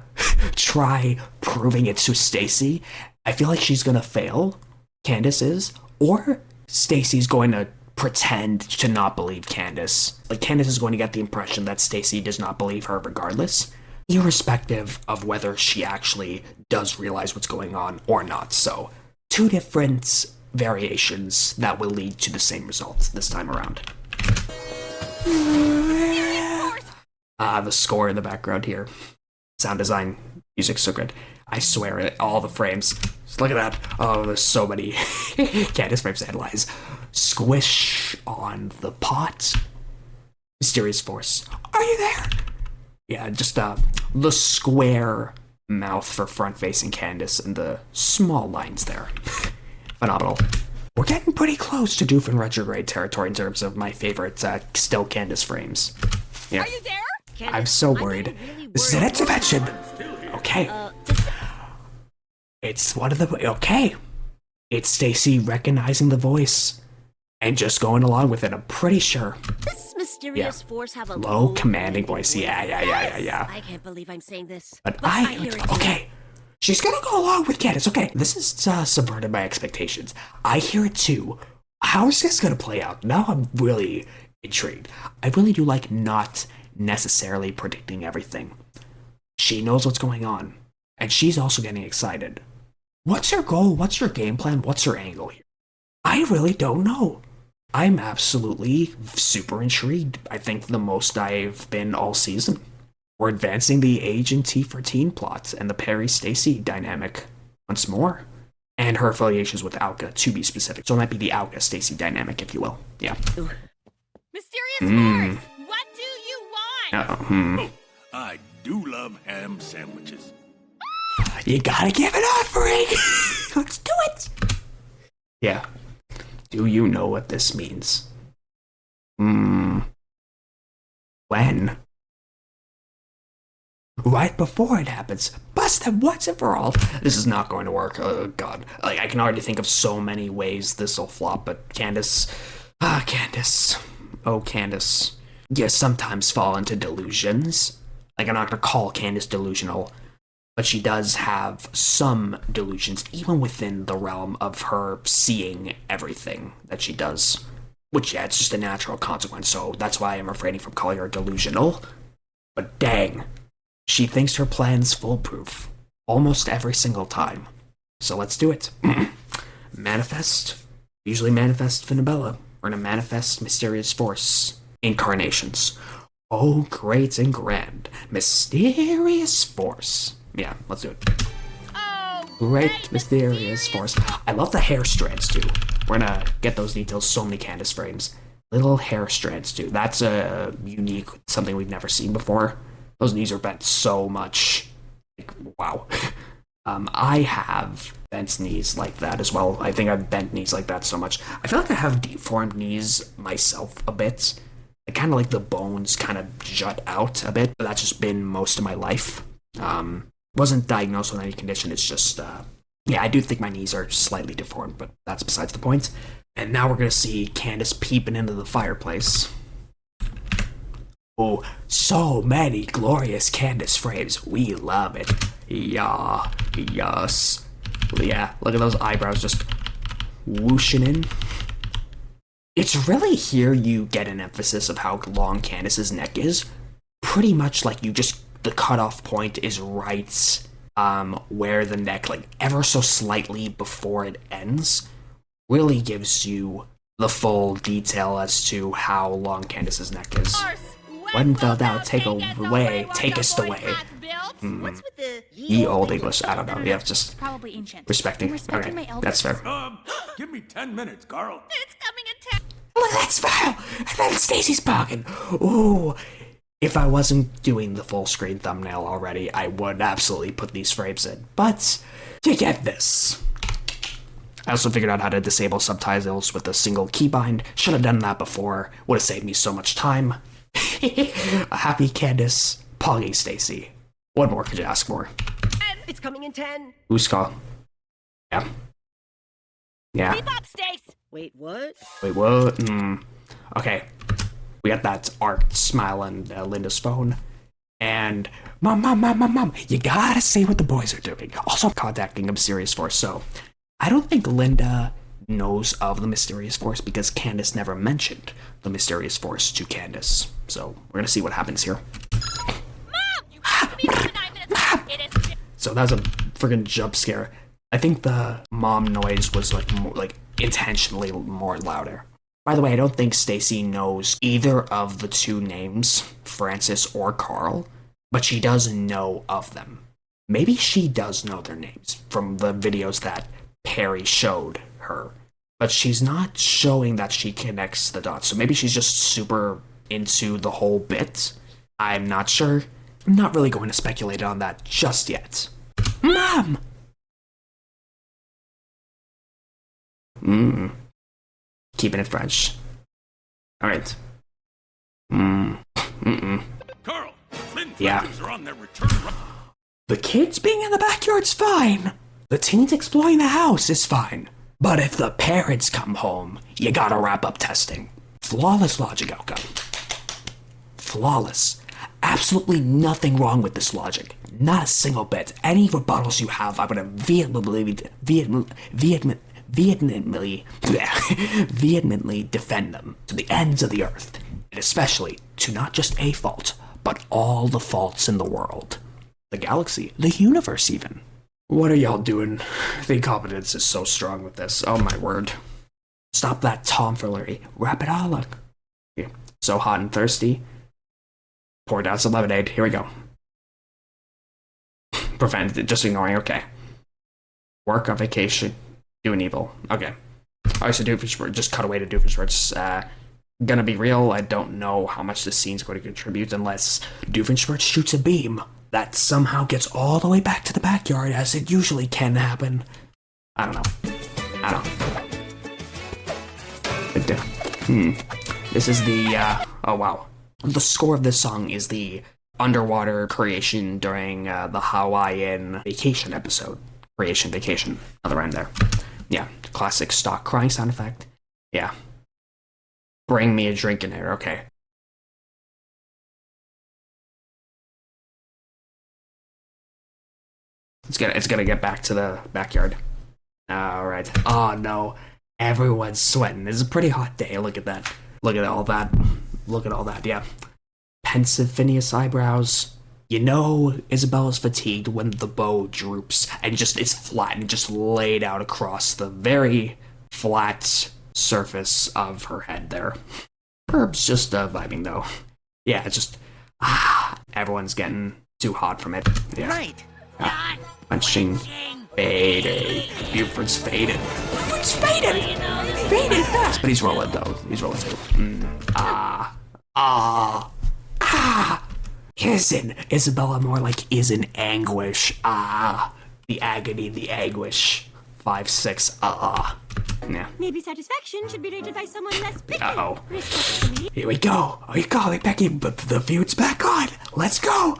try proving it to Stacy. I feel like she's gonna fail, Candace is, or Stacy's going to pretend to not believe Candace. Like, Candace is going to get the impression that Stacy does not believe her regardless, irrespective of whether she actually does realize what's going on or not. So, two different variations that will lead to the same result this time around. The score in the background here. Sound design, music's so good. I swear it, all the frames. Just look at that. Oh, there's so many Candace frames headlines. Squish on the pot. Mysterious force. Are you there? Yeah, just the square mouth for front-facing Candace and the small lines there. Phenomenal. We're getting pretty close to Doof and retrograde territory in terms of my favorite still Candace frames. Yeah. Are you there? Candace, I'm so worried. This is an intervention. Okay. It's one of the... Okay. It's Stacy recognizing the voice and just going along with it. I'm pretty sure. This mysterious force have a low commanding voice. Yeah. I can't believe I'm saying this. But I hear it. Okay. She's gonna go along with Candace. Okay, this is subverted my expectations. I hear it too. How is this gonna play out? Now I'm really intrigued. I really do like not necessarily predicting everything. She knows what's going on, and she's also getting excited. What's her goal? What's her game plan? What's her angle here? I really don't know. I'm absolutely super intrigued. I think the most I've been all season. We're advancing the age and T for teen plot and the Perry-Stacy dynamic once more. And her affiliations with Alka, to be specific. So it might be the Alka-Stacy dynamic, if you will. Yeah. Mysterious force, what do you want? Oh, I do love ham sandwiches. You gotta give it up, Rig! Let's do it! Yeah. Do you know what this means? When? Right before it happens. Bust them once and for all. This is not going to work. Oh, God. Like, I can already think of so many ways this will flop, but Candace... Candace. Oh, Candace. You sometimes fall into delusions. Like, I'm not going to call Candace delusional, but she does have some delusions, even within the realm of her seeing everything that she does. Which, yeah, it's just a natural consequence, so that's why I'm refraining from calling her delusional. But dang, she thinks her plan's foolproof. Almost every single time. So let's do it. Manifest. Usually manifest Finabella. We're gonna manifest mysterious force. Incarnations. Oh, great and grand. Mysterious force. Yeah, let's do it. Oh, Great mysterious force. I love the hair strands too. We're gonna get those details so many Candace frames. Little hair strands too. That's a unique, something we've never seen before. Those knees are bent so much. Like, wow. I have bent knees like that as well. I think I've bent knees like that so much. I feel like I have deformed knees myself a bit. I kind of like the bones kind of jut out a bit, but that's just been most of my life. Wasn't diagnosed with any condition, it's just, yeah, I do think my knees are slightly deformed, but that's besides the point. And now we're gonna see Candace peeping into the fireplace. Oh, so many glorious Candace frames. We love it. Yeah, yes. Yeah, look at those eyebrows just whooshing in. It's really here you get an emphasis of how long Candace's neck is. Pretty much like you just, the cutoff point is right where the neck, like ever so slightly before it ends, really gives you the full detail as to how long Candace's neck is. When fell down, take away, takest away. What's with the Ye old English, I don't know. Yeah, just Probably ancient. respecting. Respecting Okay, my elders. that's fair. Give me 10 minutes, Carl. It's coming in 10. Let's file. And then Stacy's bargain. Ooh. If I wasn't doing the full screen thumbnail already, I would absolutely put these frames in. But you get this. I also figured out how to disable subtitles with a single keybind. Should have done that before. Would have saved me so much time. A happy Candace, pogging Stacy. What more could you ask for? It's coming in 10. Who's call? Yeah. Yeah. Keep up, Stace. Wait, what? Wait, what? Okay. We got that art smile on Linda's phone. And, Mom, you gotta see what the boys are doing. Also, I'm contacting a mysterious force, so I don't think Linda knows of the mysterious force because Candace never mentioned the mysterious force to Candace. So, we're gonna see what happens here. Mom, you have to be here 9 minutes. It is. So that was a friggin' jump scare. I think the mom noise was like more, like intentionally more louder. By the way, I don't think Stacy knows either of the two names, Francis or Carl, but she does know of them. Maybe she does know their names from the videos that Perry showed her, but she's not showing that she connects the dots. So maybe she's just super into the whole bit. I'm not sure. I'm not really going to speculate on that just yet. Mom! Keeping it fresh. Alright. Carl, Flynn Yeah. Flemings are on their return run. The kids being in the backyard's fine. The teens exploring the house is fine. But if the parents come home, you gotta wrap up testing. Flawless logic outcome. Flawless. Absolutely nothing wrong with this logic. Not a single bit. Any rebuttals you have, I'm gonna vehemently defend them to the ends of the earth. And especially to not just a fault, but all the faults in the world. The galaxy, the universe even. What are y'all doing? The incompetence is so strong with this. Oh my word. Stop that tomfoolery. Wrap it all up. Yeah. So hot and thirsty. Pour down some lemonade. Here we go. Prevent it. Just ignoring. Okay. Work on vacation. Doing evil. Okay. Alright, so Doofenshmirtz. Just cut away to Doofenshmirtz. Gonna be real, I don't know how much this scene's going to contribute unless Doofenshmirtz shoots a beam that somehow gets all the way back to the backyard, as it usually can happen. I don't know. This is the, oh wow. The score of this song is the underwater creation during the Hawaiian vacation episode. Creation, vacation. Another rhyme there. Yeah, classic stock crying sound effect. Yeah. Bring me a drink in there, okay. It's gonna get back to the backyard. Alright. Oh no. Everyone's sweating. It's a pretty hot day. Look at that. Look at all that. Look at all that, yeah. Pensive Phineas eyebrows. You know Isabella's fatigued when the bow droops and just is flat and just laid out across the very flat surface of her head there. Ferb's just vibing though. Yeah, it's just everyone's getting too hot from it. Yeah. Right. Punching. Faded. Buford's faded. Buford's faded! Faded fast! But he's rolling though. He's rolling too. Isn't Isabella more like is in anguish? The agony, the anguish. 5-6. Yeah. Maybe satisfaction should be rated by someone less picky. Uh-oh. Respectfully. Here we go. Oh, you got it, Becky. But the feud's back on. Let's go.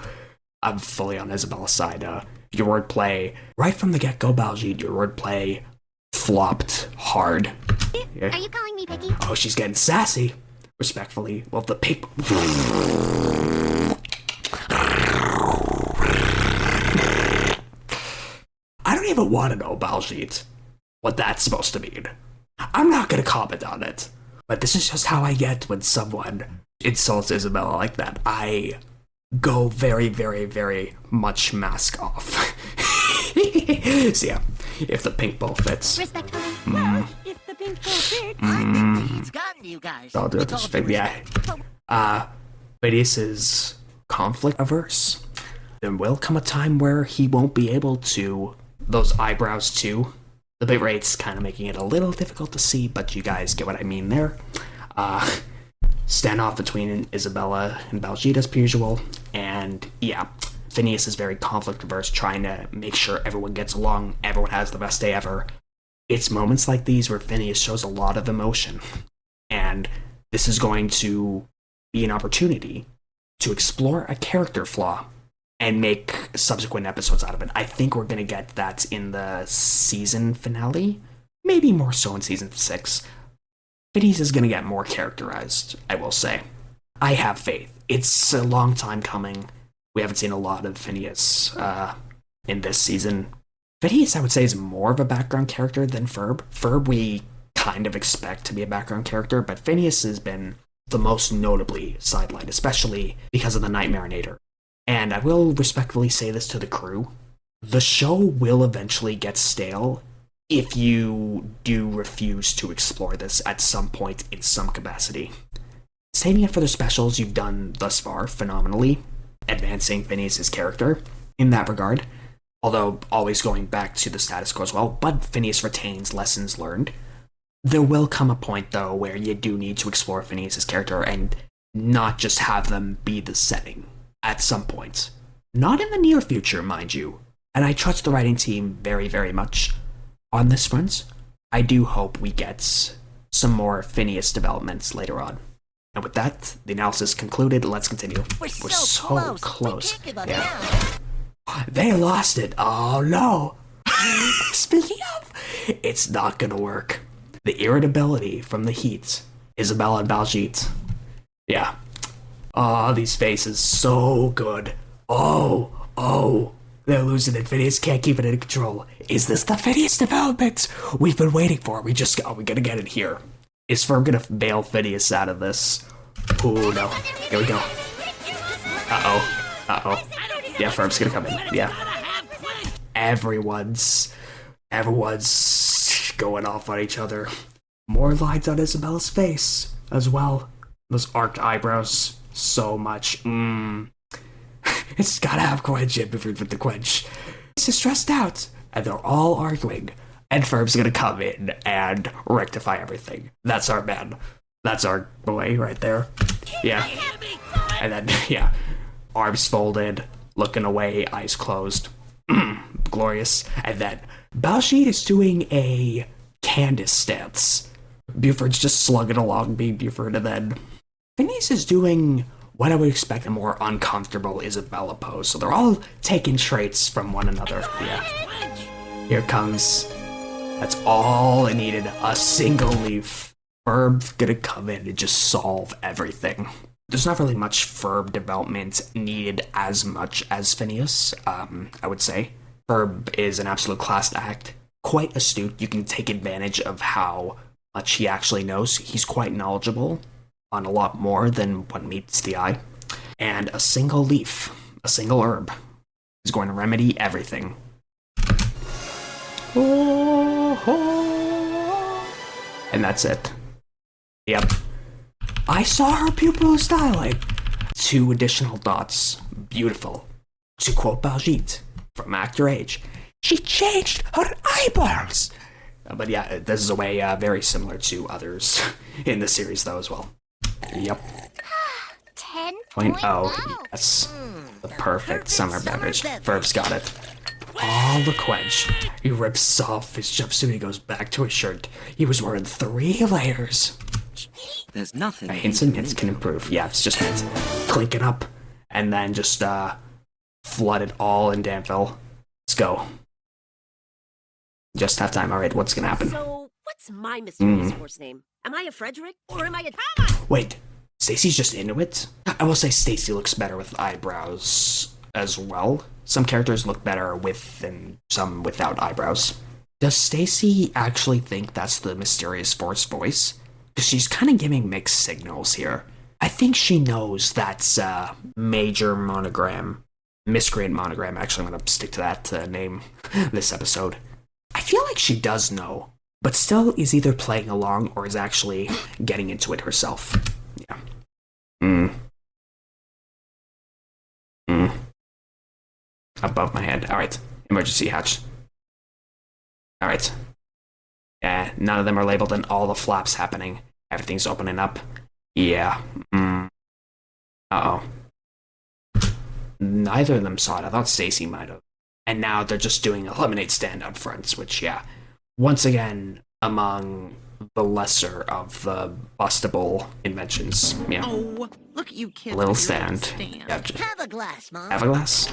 I'm fully on Isabella's side. Your wordplay, right from the get-go, Baljeet, your wordplay flopped hard. Yeah. Are you calling me Picky? Oh, she's getting sassy. Respectfully. Well, the paper... I don't even want to know, Baljeet, what that's supposed to mean. I'm not going to comment on it. But this is just how I get when someone insults Isabella like that. I go very, very, very much mask off. So yeah, if the pink ball fits. Respectfully. Well, if the pink ball fits. I think the heat's gotten to you guys. I'll do it With this all thing, due yeah. respect. Phineas is conflict averse. There will come a time where he won't be able to. Those eyebrows too. The bit rate's kind of making it a little difficult to see, but you guys get what I mean there. Standoff between Isabella and Baljeet as per usual, and yeah, Phineas is very conflict averse, trying to make sure everyone gets along, everyone has the best day ever. It's moments like these where Phineas shows a lot of emotion, and this is going to be an opportunity to explore a character flaw and make subsequent episodes out of it. I think we're going to get that in the season finale, maybe more so in season 6. Phineas is going to get more characterized, I will say. I have faith. It's a long time coming. We haven't seen a lot of Phineas in this season. Phineas, I would say, is more of a background character than Ferb. Ferb, we kind of expect to be a background character, but Phineas has been the most notably sidelined, especially because of the Nightmarinator. And I will respectfully say this to the crew. The show will eventually get stale if you do refuse to explore this at some point in some capacity. Saving it for the specials you've done thus far phenomenally, advancing Phineas' character in that regard, although always going back to the status quo as well, but Phineas retains lessons learned. There will come a point, though, where you do need to explore Phineas' character and not just have them be the setting. at some point. Not in the near future, mind you. And I trust the writing team very, very much on this front. I do hope we get some more Phineas developments later on. And with that, the analysis concluded. Let's continue. We're so close. We can't give up now. They lost it. Oh no. Speaking of, it's not gonna work. The irritability from the heat. Isabella and Baljeet. Yeah. Oh, these faces, so good. Oh. They're losing it. Phineas can't keep it in control. Is this the Phineas development we've been waiting for? We gotta get it here. Is Ferb gonna bail Phineas out of this? Oh no. Here we go. Uh-oh. Yeah, Ferb's gonna come in. Yeah. Everyone's going off on each other. More lines on Isabella's face as well. Those arched eyebrows. So much. It's gotta have quench in with the quench. He's stressed out. And they're all arguing. And Ferb's gonna come in and rectify everything. That's our man. That's our boy right there. Yeah. And then, yeah. Arms folded, looking away, eyes closed. Glorious. And then Baljeet is doing a Candace stance. Buford's just slugging along, being Buford, and then Phineas is doing what I would expect a more uncomfortable Isabella pose. So they're all taking traits from one another. Yeah. Here comes. That's all it needed. A single leaf. Ferb gonna come in and just solve everything. There's not really much Ferb development needed as much as Phineas, I would say. Ferb is an absolute class act. Quite astute. You can take advantage of how much he actually knows. He's quite knowledgeable on a lot more than what meets the eye. And a single leaf, a single herb, is going to remedy everything. And that's it. Yep. I saw her pupils dilate. 2 additional dots. Beautiful. To quote Baljeet from Act Your Age, she changed her eyeballs. But yeah, this is a way very similar to others in the series, though, as well. Yep. 10.0. Yes. The perfect summer beverage. Ferb's got it. All the quench. He rips off his jumpsuit. He goes back to his shirt. He was wearing 3 layers. There's nothing. Hints and hints can improve. Yeah, it's just hints. Clink it up. And then just flood it all in Danville. Let's go. Just have time. Alright, what's gonna happen? So, what's my mysterious horse name? Am I a Frederick? Or am I a Thomas? Wait, Stacy's just into it? I will say Stacy looks better with eyebrows as well. Some characters look better with and some without eyebrows. Does Stacy actually think that's the mysterious force voice? Because she's kind of giving mixed signals here. I think she knows that's Major Monogram. Miscreant Monogram. Actually, I'm going to stick to that name this episode. I feel like she does know, but still is either playing along or is actually getting into it herself. Yeah. Above my head. Alright. Emergency hatch. Alright. Yeah, none of them are labeled and all the flaps happening. Everything's opening up. Yeah. Uh-oh. Neither of them saw it. I thought Stacy might have. And now they're just doing a lemonade stand up front, which, yeah, once again, among the lesser of the bustable inventions. Yeah. Oh, look at you kids. A little stand. Yeah, Have a glass, Mom. have a glass.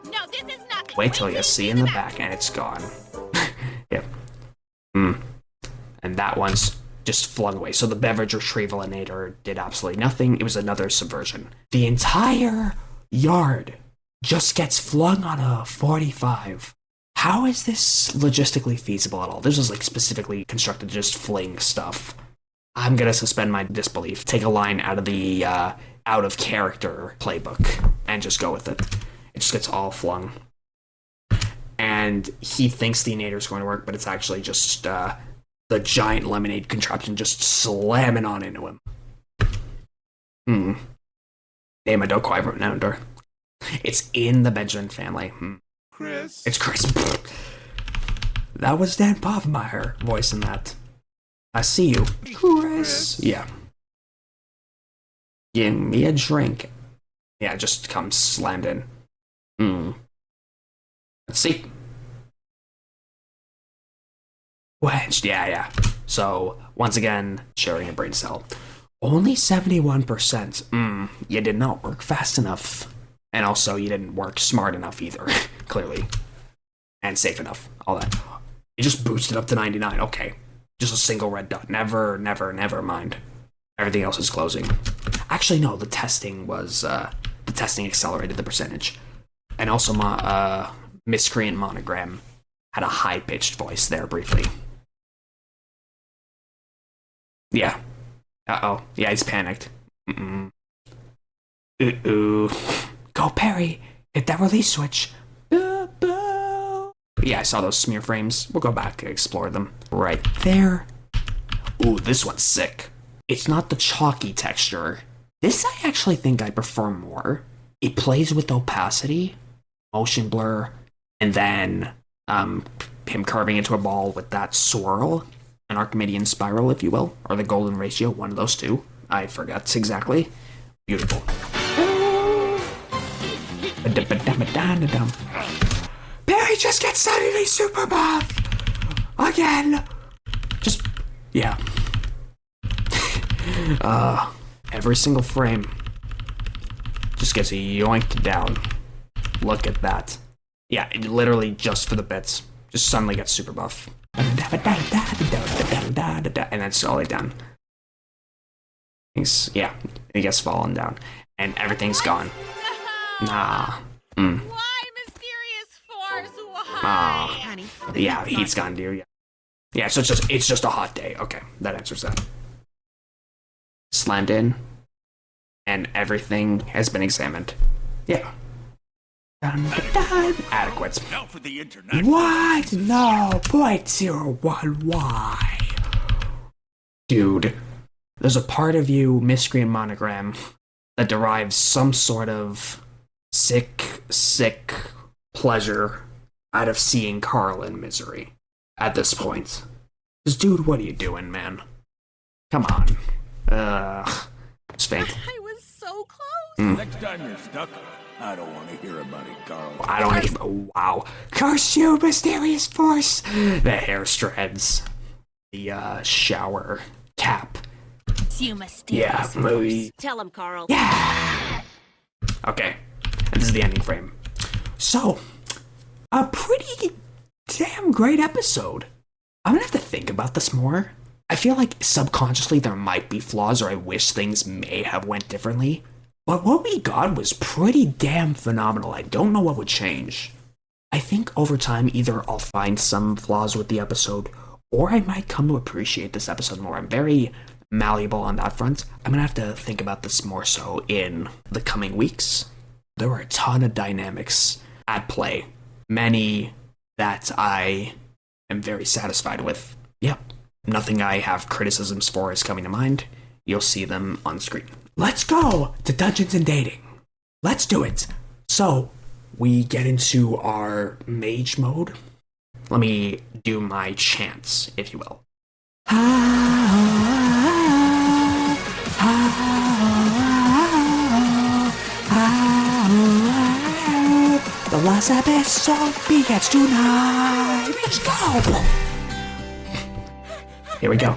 No, this is not. Wait till you see in the back and it's gone. Yep. And that one's just flung away. So the beverage retrievalator did absolutely nothing. It was another subversion. The entire yard just gets flung on a 45. How is this logistically feasible at all? This was like specifically constructed to just fling stuff. I'm gonna suspend my disbelief. Take a line out of the out of character playbook and just go with it. It just gets all flung. And he thinks the innator is going to work, but it's actually just the giant lemonade contraption just slamming on into him. Name a don't quite remember. It's in the Benjamin family. Chris. It's Chris. That was Dan Poffmeyer voicing that. I see you, Chris. Yeah. Give me a drink. Yeah, it just comes slammed in. Let's see. Wedged, yeah. So, once again, sharing a brain cell. Only 71%. You did not work fast enough. And also, you didn't work smart enough either, clearly. And safe enough, all that. You just boosted up to 99, okay. Just a single red dot. Never mind. Everything else is closing. Actually, no, the testing accelerated the percentage. And also, Miscreant Monogram had a high-pitched voice there briefly. Yeah. Uh-oh. Yeah, he's panicked. Go, Perry. Hit that release switch. Yeah, I saw those smear frames. We'll go back and explore them. Right there. Ooh, this one's sick. It's not the chalky texture. This I actually think I prefer more. It plays with opacity, motion blur, and then him carving into a ball with that swirl, an Archimedean spiral, if you will, or the golden ratio, one of those two. I forgot exactly. Beautiful. Barry just gets suddenly super buff! Again! Just, yeah. Every single frame just gets yoinked down. Look at that. Yeah, it literally just for the bits. Just suddenly gets super buff. And then slowly down. Yeah, it gets fallen down. And everything's gone. Nah. Why, mysterious force? Why? Honey. Yeah, heat's gone, dude. Yeah, so it's just a hot day. Okay, that answers that. Slammed in, and everything has been examined. Yeah. Adequate. Now for the international. What? No. 0.01. Why? Dude, there's a part of you, Miscreant Monogram, that derives some sort of sick pleasure out of seeing Carl in misery at this point. Because, dude, what are you doing, man? Come on. It's fake. I was so close. Next time you're stuck, I don't want to hear about it, Carl. I don't even. Wow. Curse you, mysterious force! The hair strands. The, shower cap. You mysterious Yeah, force. movie. Tell him, Carl. Yeah! Okay. And this is the ending frame. So, a pretty damn great episode. I'm gonna have to think about this more. I feel like subconsciously there might be flaws, or I wish things may have went differently. But what we got was pretty damn phenomenal. I don't know what would change. I think over time, either I'll find some flaws with the episode, or I might come to appreciate this episode more. I'm very malleable on that front. I'm gonna have to think about this more so in the coming weeks. There were a ton of dynamics at play. Many that I am very satisfied with. Yep. Nothing I have criticisms for is coming to mind. You'll see them on screen. Let's go to Dungeons and Dating. Let's do it. So, we get into our mage mode. Let me do my chants, if you will. The last episode begins tonight. Let's go. Here we go.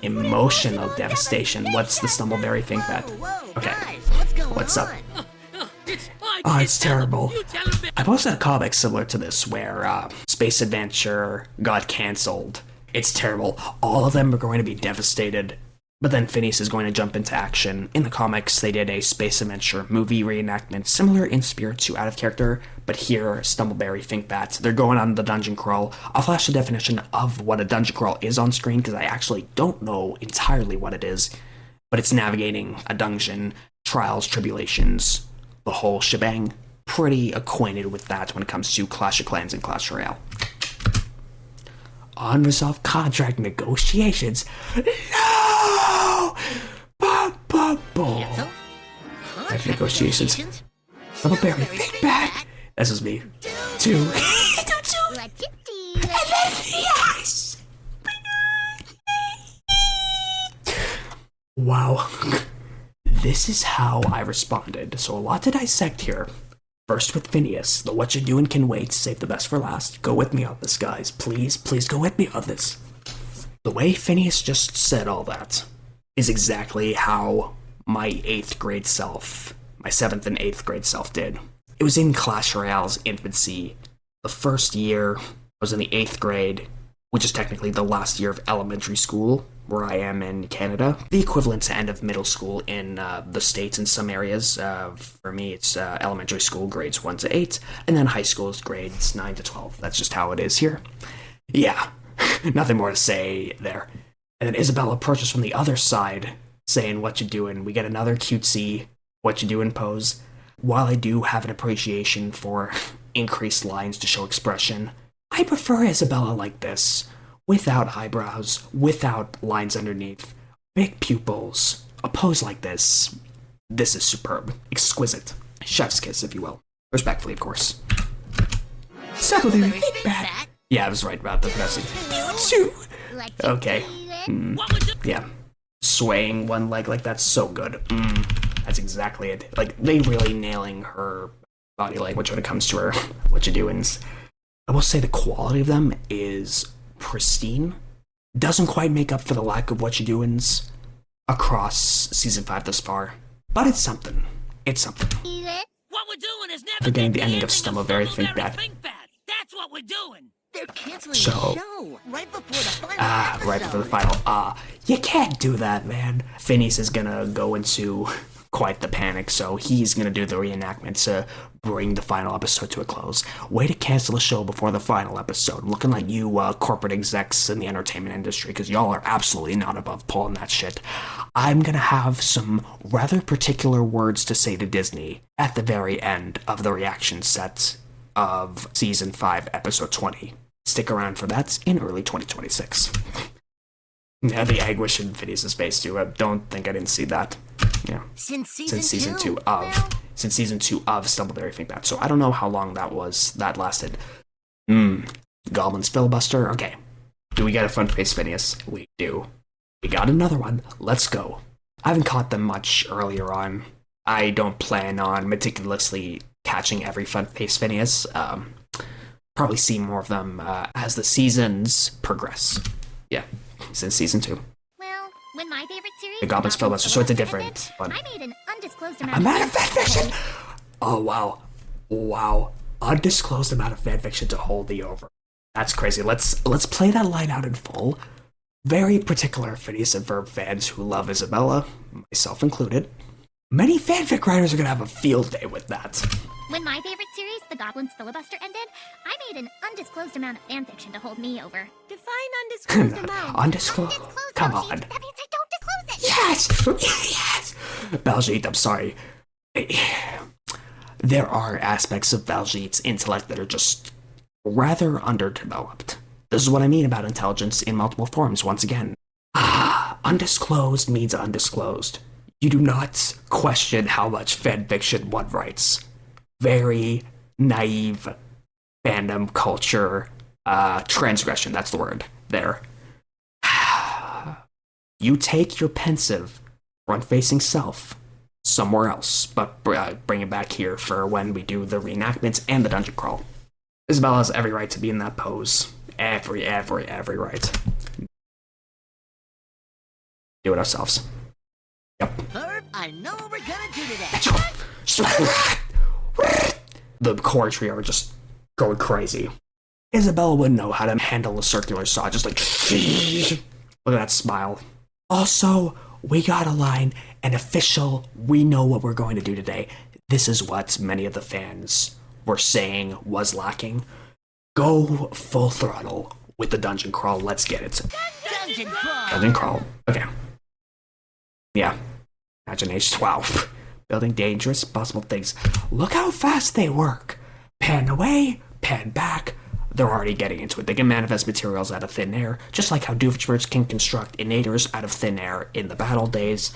Emotional devastation. What's the Stumbleberry think that? Okay. What's up? Oh, it's terrible. I posted a comic similar to this where Space Adventure got cancelled. It's terrible. All of them are going to be devastated. But then Phineas is going to jump into action. In the comics, they did a Space Adventure movie reenactment, similar in spirit to Out of Character, but here, Stumbleberry think that they're going on the dungeon crawl. I'll flash the definition of what a dungeon crawl is on screen, because I actually don't know entirely what it is, but it's navigating a dungeon, trials, tribulations, the whole shebang. Pretty acquainted with that when it comes to Clash of Clans and Clash Royale. Unresolved contract negotiations. No! Negotiations. Stumbleberry, think back. This is me. Two. Let it be. And then yes! Wow. this is how I responded. So a lot to dissect here. First with Phineas, the what you doing can wait, save the best for last. Go with me on this, guys. Please go with me on this. The way Phineas just said all that is exactly how my 8th grade self, my 7th and 8th grade self did. It was in Clash Royale's infancy. The first year I was in the 8th grade, which is technically the last year of elementary school, where I am in Canada. The equivalent to end of middle school in the States in some areas. For me, it's elementary school, grades 1 to 8, and then high school is grades 9 to 12. That's just how it is here. Yeah, nothing more to say there. And then Isabella approaches from the other side, saying, what you doing? We get another cutesy, what you doing pose. While I do have an appreciation for increased lines to show expression, I prefer Isabella like this, without eyebrows, without lines underneath, big pupils, a pose like this. This is superb, exquisite, chef's kiss, if you will. Respectfully, of course. Secondary feedback. Yeah, I was right about the pronouncing. Okay. Yeah. Swaying one leg like that's so good. That's exactly it. Like, they really nailing her body language when it comes to her what you doings. I will say the quality of them is pristine. Doesn't quite make up for the lack of what you doings across season 5 thus far. But it's something. It's something. What we're doing is never Forgetting the ending of Stumbleberry Think Bad. That's what we're doing. They're canceling So, the show right before the final right before the final. You can't do that, man. Phineas is gonna go into quite the panic, so he's gonna do the reenactment to bring the final episode to a close. Way to cancel the show before the final episode. Looking like you corporate execs in the entertainment industry, because y'all are absolutely not above pulling that shit. I'm gonna have some rather particular words to say to Disney at the very end of the reaction set of Season 5, Episode 20. Stick around for that in early 2026. Yeah, the anguish in Phineas' face, too. I don't think I didn't see that. Yeah. Since season two of Stumbleberry Think That. So I don't know how long that lasted. Goblin's filibuster. Okay. Do we get a front face Phineas? We do. We got another one. Let's go. I haven't caught them much earlier on. I don't plan on meticulously catching every front face Phineas. Probably see more of them as the seasons progress. Yeah, since season 2. Well, when my favorite series, The Goblin's filibuster, so it's a different one. I made an undisclosed Amount of fanfiction! Oh, wow. Undisclosed amount of fanfiction to hold the over. That's crazy. Let's play that line out in full. Very particular Phineas and Ferb fans who love Isabella, myself included. Many fanfic writers are gonna have a field day with that. When my favorite series, The Goblin's Filibuster, ended, I made an undisclosed amount of fanfiction to hold me over. Define undisclosed amount. Undisclosed? Come on. That means I don't disclose it. Yes! Baljeet, I'm sorry. There are aspects of Baljeet's intellect that are just rather underdeveloped. This is what I mean about intelligence in multiple forms, once again. Undisclosed means undisclosed. You do not question how much fanfiction one writes. Very naive fandom culture transgression, that's the word there. You take your pensive, front-facing self somewhere else, but bring it back here for when we do the reenactments and the dungeon crawl. Isabella has every right to be in that pose. Every right. Do it ourselves. Yep. Ferb, I know we're gonna do today. The core trio are just going crazy. Isabella wouldn't know how to handle a circular saw, just like look at that smile. Also, we got a line, an official, we know what we're going to do today. This is what many of the fans were saying was lacking. Go full throttle with the dungeon crawl, let's get it. Dungeon crawl. Okay. Yeah. Imagination. Wow. Building dangerous, possible things. Look how fast they work. Pan away, pan back. They're already getting into it. They can manifest materials out of thin air, just like how Doofenshmirtz can construct innators out of thin air in the battle days.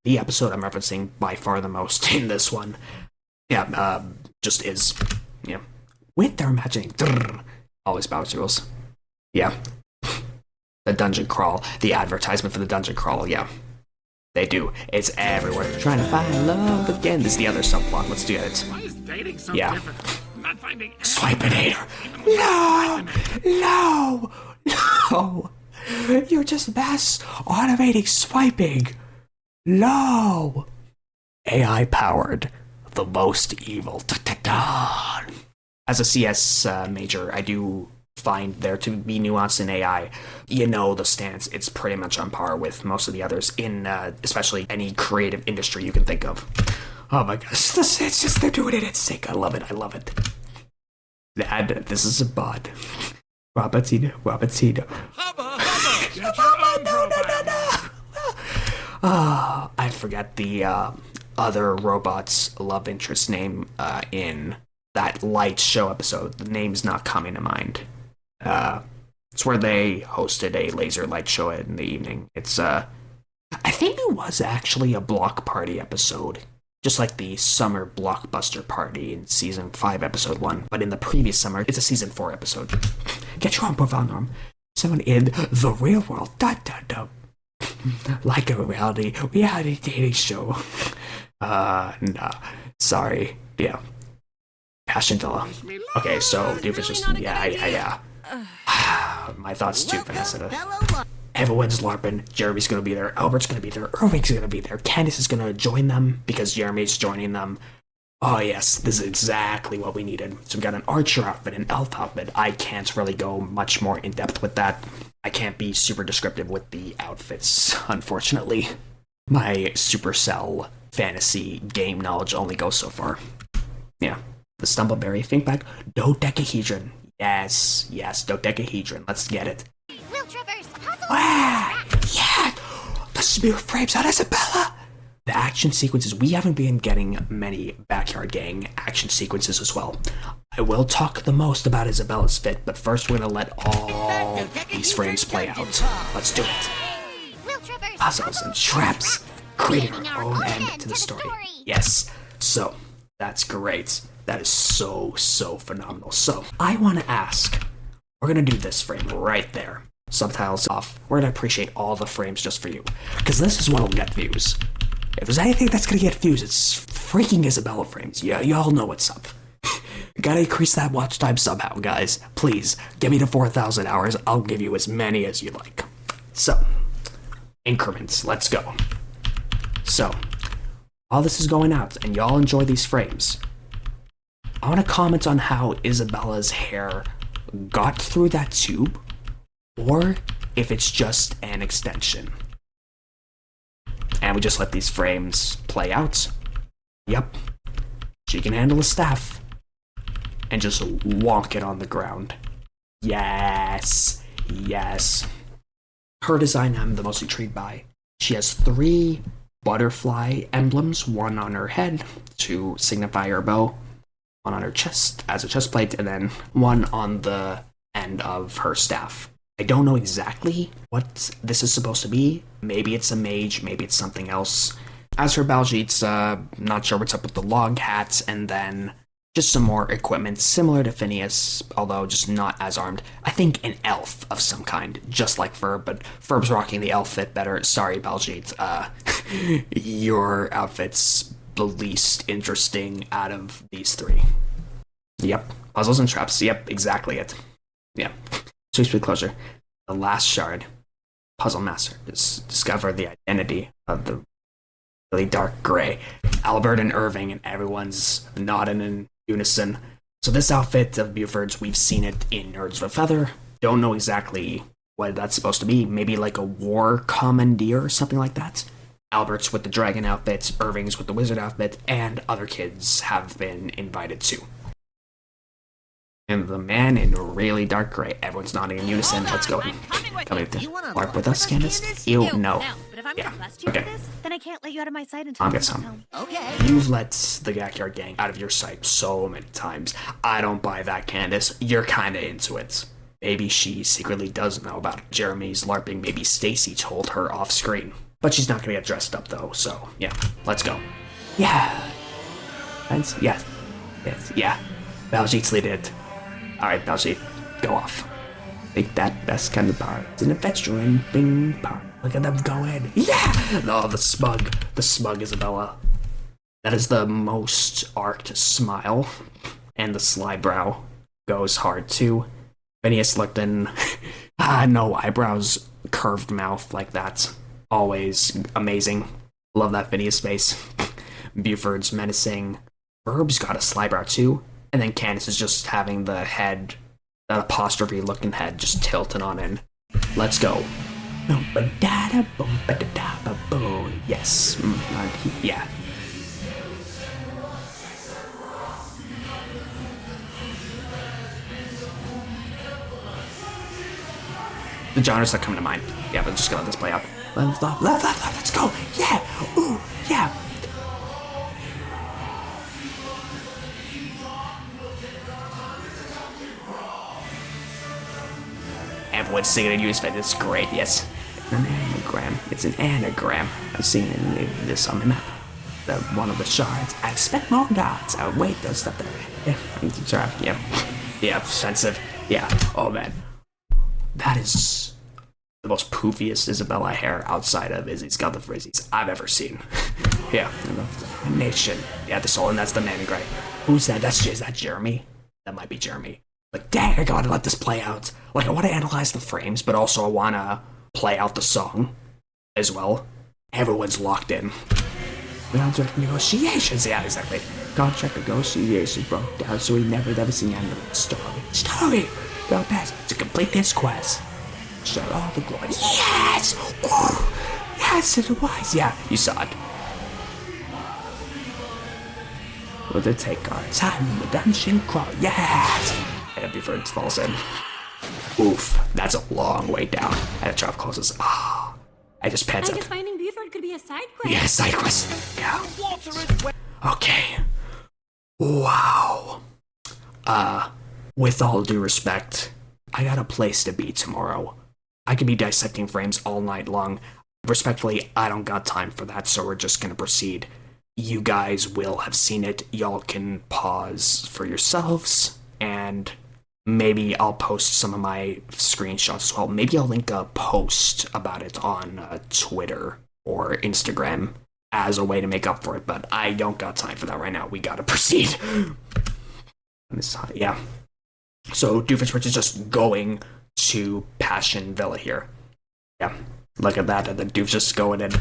The episode I'm referencing by far the most in this one. Yeah, just is. Yeah. With their imagining. Always bounce rules. Yeah. The dungeon crawl. The advertisement for the dungeon crawl, yeah. They do. It's everywhere. Trying to find love again. This is the other subplot. Let's do it. Why is dating so Yeah. difficult? I'm not finding Swipeinator. No! No! No! You're just mass automating swiping. No! AI powered. The most evil. As a CS major, I do find there to be nuance in AI. You know the stance. It's pretty much on par with most of the others in especially any creative industry you can think of. Oh my gosh, it's just they're doing it in sync. I love it. I love it. Dad, this is a bot. Robertino. I forget the other robot's love interest name in that Light show episode. The name's not coming to mind. It's where they hosted a laser light show in the evening. It's I think it was actually a block party episode, just like the summer blockbuster party in season 5 episode 1. But in the previous summer, it's a season 4 episode. Get your own profile norm. Someone in the real world. Like a reality dating show. Nah. Sorry. Yeah. Passion Villa. Okay, so Doofus just yeah. My thoughts too, Vanessa. Everyone's LARPing. Jeremy's gonna be there. Albert's gonna be there. Irving's gonna be there. Candace is gonna join them because Jeremy's joining them. Oh yes, this is exactly what we needed. So we got an archer outfit, an elf outfit. I can't really go much more in depth with that. I can't be super descriptive with the outfits, unfortunately. My Supercell fantasy game knowledge only goes so far. Yeah. The Stumbleberry, think back, dodecahedron. Yes, dodecahedron. Let's get it. Will traverse puzzle. Wow, yeah, the smooth frames on Isabella. The action sequences, we haven't been getting many Backyard Gang action sequences as well. I will talk the most about Isabella's fit, but first we're gonna let all these frames play out. Let's do it. Will traverse Puzzles and traps, creating our own end to the story. Yes, so that's great. That is so phenomenal. So I want to ask, we're gonna do this frame right there. Subtitles off. We're gonna appreciate all the frames just for you, because this is what'll get views. If there's anything that's gonna get views, it's freaking Isabella frames. Yeah, y'all know what's up. Gotta increase that watch time somehow, guys. Please, get me to 4,000 hours. I'll give you as many as you like. So, increments. Let's go. So, all this is going out, and y'all enjoy these frames. I want to comment on how Isabella's hair got through that tube, or if it's just an extension. And we just let these frames play out. Yep. She can handle a staff. And just wonk it on the ground. Yes. Her design I'm the most intrigued by. She has 3 butterfly emblems, one on her head to signify her bow, one on her chest as a chest plate, and then one on the end of her staff. I don't know exactly what this is supposed to be. Maybe it's a mage, maybe it's something else. As for Baljeet's, not sure what's up with the log hats, and then just some more equipment similar to Phineas, although just not as armed. I think an elf of some kind, just like Ferb, but Ferb's rocking the elf fit better. Sorry, Baljeet. Your outfit's the least interesting out of these 3. Yep. Puzzles and traps. Yep, exactly it. Yep. Sweet Sweet Closure. The last shard. Puzzle Master. Discover the identity of the really dark gray. Albert and Irving, and everyone's nodding in unison. So this outfit of Buford's, we've seen it in Nerds with Feather. Don't know exactly what that's supposed to be. Maybe like a war commandeer or something like that. Albert's with the dragon outfit, Irving's with the wizard outfit, and other kids have been invited too. And the man in really dark gray. Everyone's nodding in unison. Let's go. Come to LARP with us, Candace? Ew, no. But if I'm Yeah, gonna blast you okay. for this, then I can't let you out of my sight until I'll you get come some. home. Okay. You've let the Backyard Gang out of your sight so many times. I don't buy that, Candace. You're kinda into it. Maybe she secretly does know about Jeremy's LARPing. Maybe Stacy told her off screen. But she's not gonna get dressed up though, so yeah, let's go. Yeah. Yeah. Baljeet's leading it. Alright, Baljeet, go off. Take that best kind of part. It's an adventuring bing part. Look at them going. Yeah! Oh, the smug Isabella. That is the most arced smile. And the sly brow goes hard too. Phineas looked in. No eyebrows, curved mouth like that. Always amazing. Love that Phineas face. Buford's menacing. Ferb's got a sly brow too. And then Candace is just having the head, that apostrophe looking head just tilting on in. Let's go. Yes. Yeah. The genres that come to mind. Yeah, but just gonna let this play out. Left, let's go! Yeah! Ooh, yeah! Everyone's singing in unison. It's great, yes. An anagram. It's an anagram. I've seen this on the map. One of the shards. I expect more dots. Oh, wait, there's stuff there. Yeah, yeah, offensive. Yeah, oh man. That is the most poofiest Isabella hair outside of Izzy's got the frizzies I've ever seen. Yeah, nation. Yeah, the soul, and that's the man in gray. Who's that? Is that Jeremy? That might be Jeremy. Like, dang, I gotta let this play out. Like, I want to analyze the frames, but also I want to play out the song as well. Everyone's locked in. Contract negotiations. Yeah, exactly. Contract negotiations broke down, so we never seen the end of the story. Well, pass to complete this quest. Share all the glory. Yes! Woo! Yes, it was. Yeah, you saw it. We'll take our time in the dungeon crawl. Yes! And Buford falls in. Oof, that's a long way down. And the trap closes. Ah, I just pants I out. guess finding Buford could be a side quest. Yeah, side quest. Yeah. Okay. Wow. With all due respect, I got a place to be tomorrow. I could be dissecting frames all night long. Respectfully, I don't got time for that, so we're just gonna proceed. You guys will have seen it. Y'all can pause for yourselves, and maybe I'll post some of my screenshots as well. Maybe I'll link a post about it on Twitter or Instagram as a way to make up for it, but I don't got time for that right now. We gotta proceed. Yeah. So Doofenshmirtz is just going to Passion Villa here. Yeah, look at that, and then Doof's just going in.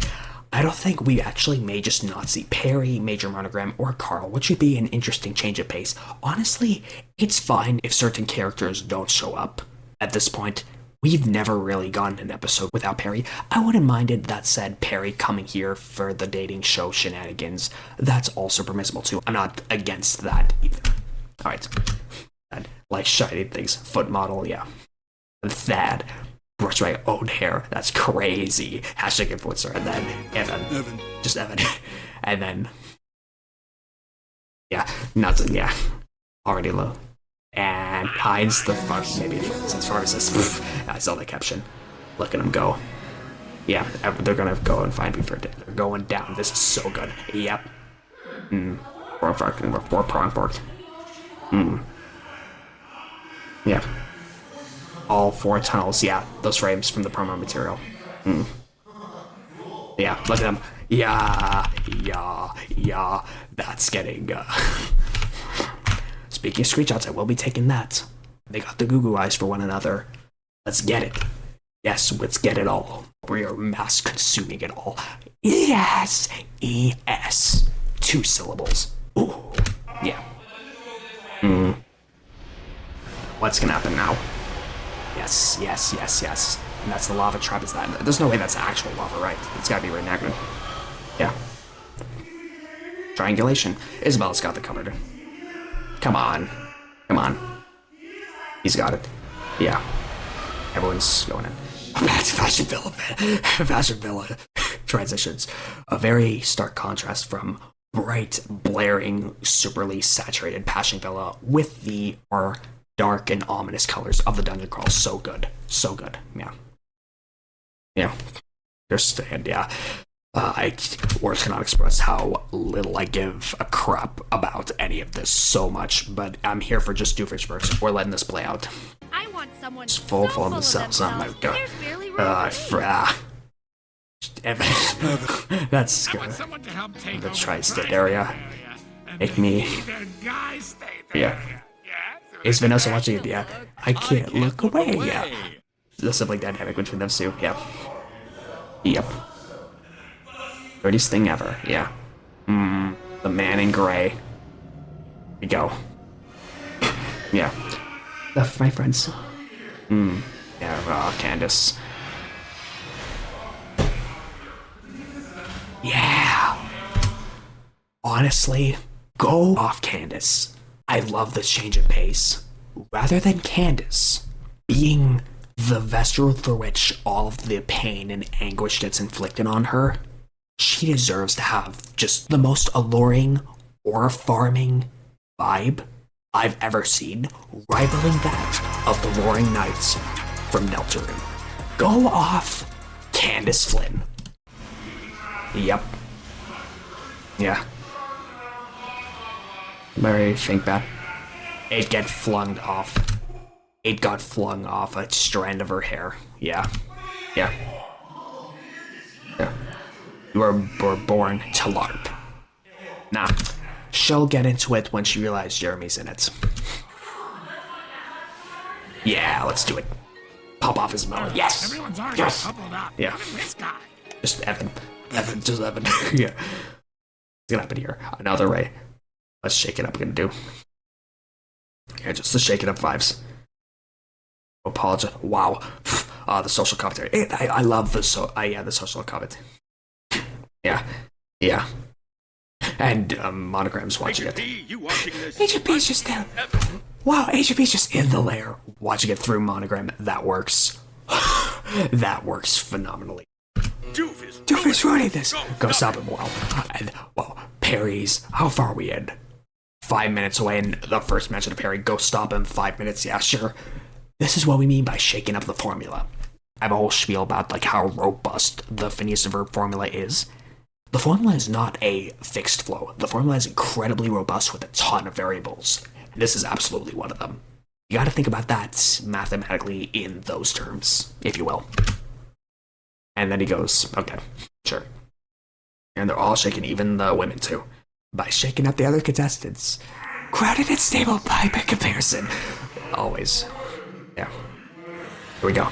I don't think we actually may just not see Perry, Major Monogram, or Carl, which would be an interesting change of pace. Honestly, it's fine if certain characters don't show up. At this point, we've never really gotten an episode without Perry. I wouldn't mind it, that said, Perry coming here for the dating show shenanigans. That's also permissible too. I'm not against that either. Alright. Like shiny things. Foot model, yeah. Thad. Brush my own hair. That's crazy. Hashtag influencer. And then Evan. Just Evan. And then yeah, nothing, yeah. Already low. And hides the fuck maybe as far as this. I saw the caption. Look at him go. Yeah, they're gonna go and find me for it. They're going down. This is so good. Yep. Four prong fork. Yeah. All 4 tunnels, yeah. Those frames from the promo material. Yeah, look at them. Yeah. That's getting, Speaking of screenshots, I will be taking that. They got the goo eyes for one another. Let's get it. Yes, let's get it all. We are mass consuming it all. Yes! E-S. 2 syllables. Ooh. Yeah. What's gonna happen now? Yes. And that's the lava trap, is that? There's no way that's actual lava, right? It's gotta be reenactment. Yeah. Triangulation. Isabella's got the covered. Come on. He's got it. Yeah. Everyone's going in. That's Fashion Villa transitions. A very stark contrast from bright, blaring, superly saturated Passion Villa with the more dark and ominous colors of the dungeon crawl. So good. Yeah. There's stand, yeah. Words cannot express how little I give a crap about any of this so much, but I'm here for just Doofenshmirtz. We're letting this play out. I want someone It's full of themselves. Oh my god. There's barely room for me. That's scary. Someone to help take The over tri-state the area. and Make me. the guys stay there. Yeah. Is Vanessa watching it? Yeah. I can't look away. Yeah. The sibling dynamic between them two. Yeah. Yep. Prettiest thing ever. Yeah. The man in gray. Here we go. Yeah. My friends. Yeah, Candace. Yeah. Honestly, go off Candace. I love this change of pace. Rather than Candace being the vessel through which all of the pain and anguish gets inflicted on her, she deserves to have just the most alluring or farming vibe I've ever seen, rivaling that of the Roaring Knights from Deltarune. Go off Candace Flynn. Yep. Yeah. Mary think that it got flung off. It got flung off a strand of her hair. Yeah. Yeah. Yeah. You were born to LARP. Nah. She'll get into it when she realizes Jeremy's in it. Yeah, let's do it. Pop off his mouth. Yes. Everyone's already Yes. coupled up. Yeah. Look at this guy. Just Evan. Just Evan. Yeah. What's gonna happen here? Another Ray. Let's shake it up. We're gonna do. Yeah, just the shake it up vibes. Apologize. Wow. The social commentary. I love the the social comment. Yeah. Yeah. And Monogram's watching it. You watching this? Agent B's just there. Wow, Agent B's just in the lair. Watching it through Monogram. That works. That works phenomenally. Doofus ruining this. Go stop him. Wow. And, well, Perry's. How far are we in? 5 minutes away in the first mention of Perry. Go stop him. 5 minutes. Yeah, sure. This is what we mean by shaking up the formula. I have a whole spiel about like how robust the Phineas and Ferb formula is. The formula is not a fixed flow. The formula is incredibly robust with a ton of variables. This is absolutely one of them. You gotta think about that mathematically in those terms, if you will. And then he goes, okay, sure. And they're all shaking, even the women too, by shaking up the other contestants. Crowded and stable by comparison. Always. Yeah. Here we go.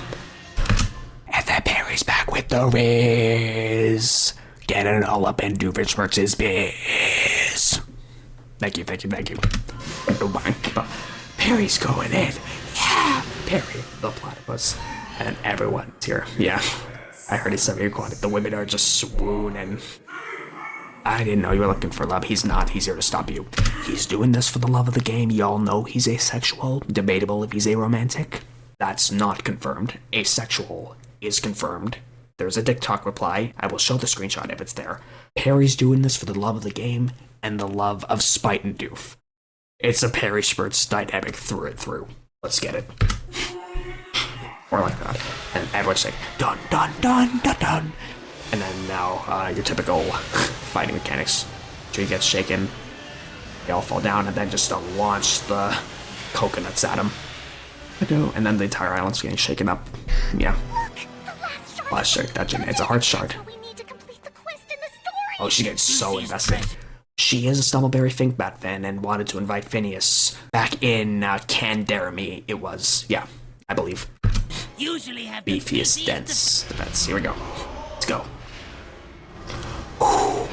And then Perry's back with the Riz. Getting it all up in Doofenshmirtz's biz. Thank you. Perry's going in. Yeah! Perry, the platypus. And everyone's here. Yeah. I heard he said you're going. The women are just swooning. I didn't know you were looking for love. He's not. He's here to stop you. He's doing this for the love of the game. Y'all know he's asexual. Debatable if he's aromantic. That's not confirmed. Asexual is confirmed. There's a TikTok reply. I will show the screenshot if it's there. Perry's doing this for the love of the game and the love of Spite and Doof. It's a Perry Spurts dynamic through and through. Let's get it. Or like that. And everyone's like, dun dun dun dun dun. And then now your typical fighting mechanics. Tree gets shaken. They all fall down and then just launch the coconuts at him. And then the entire island's getting shaken up. Yeah. Last shard, it's a heart shard. Oh, she gets so invested. She is a Stumbleberry Thinkbat fan and wanted to invite Phineas back in Canderemy. It was, yeah, I believe. Usually have Beefiest dense defense. Here we go. Let's go. Whew.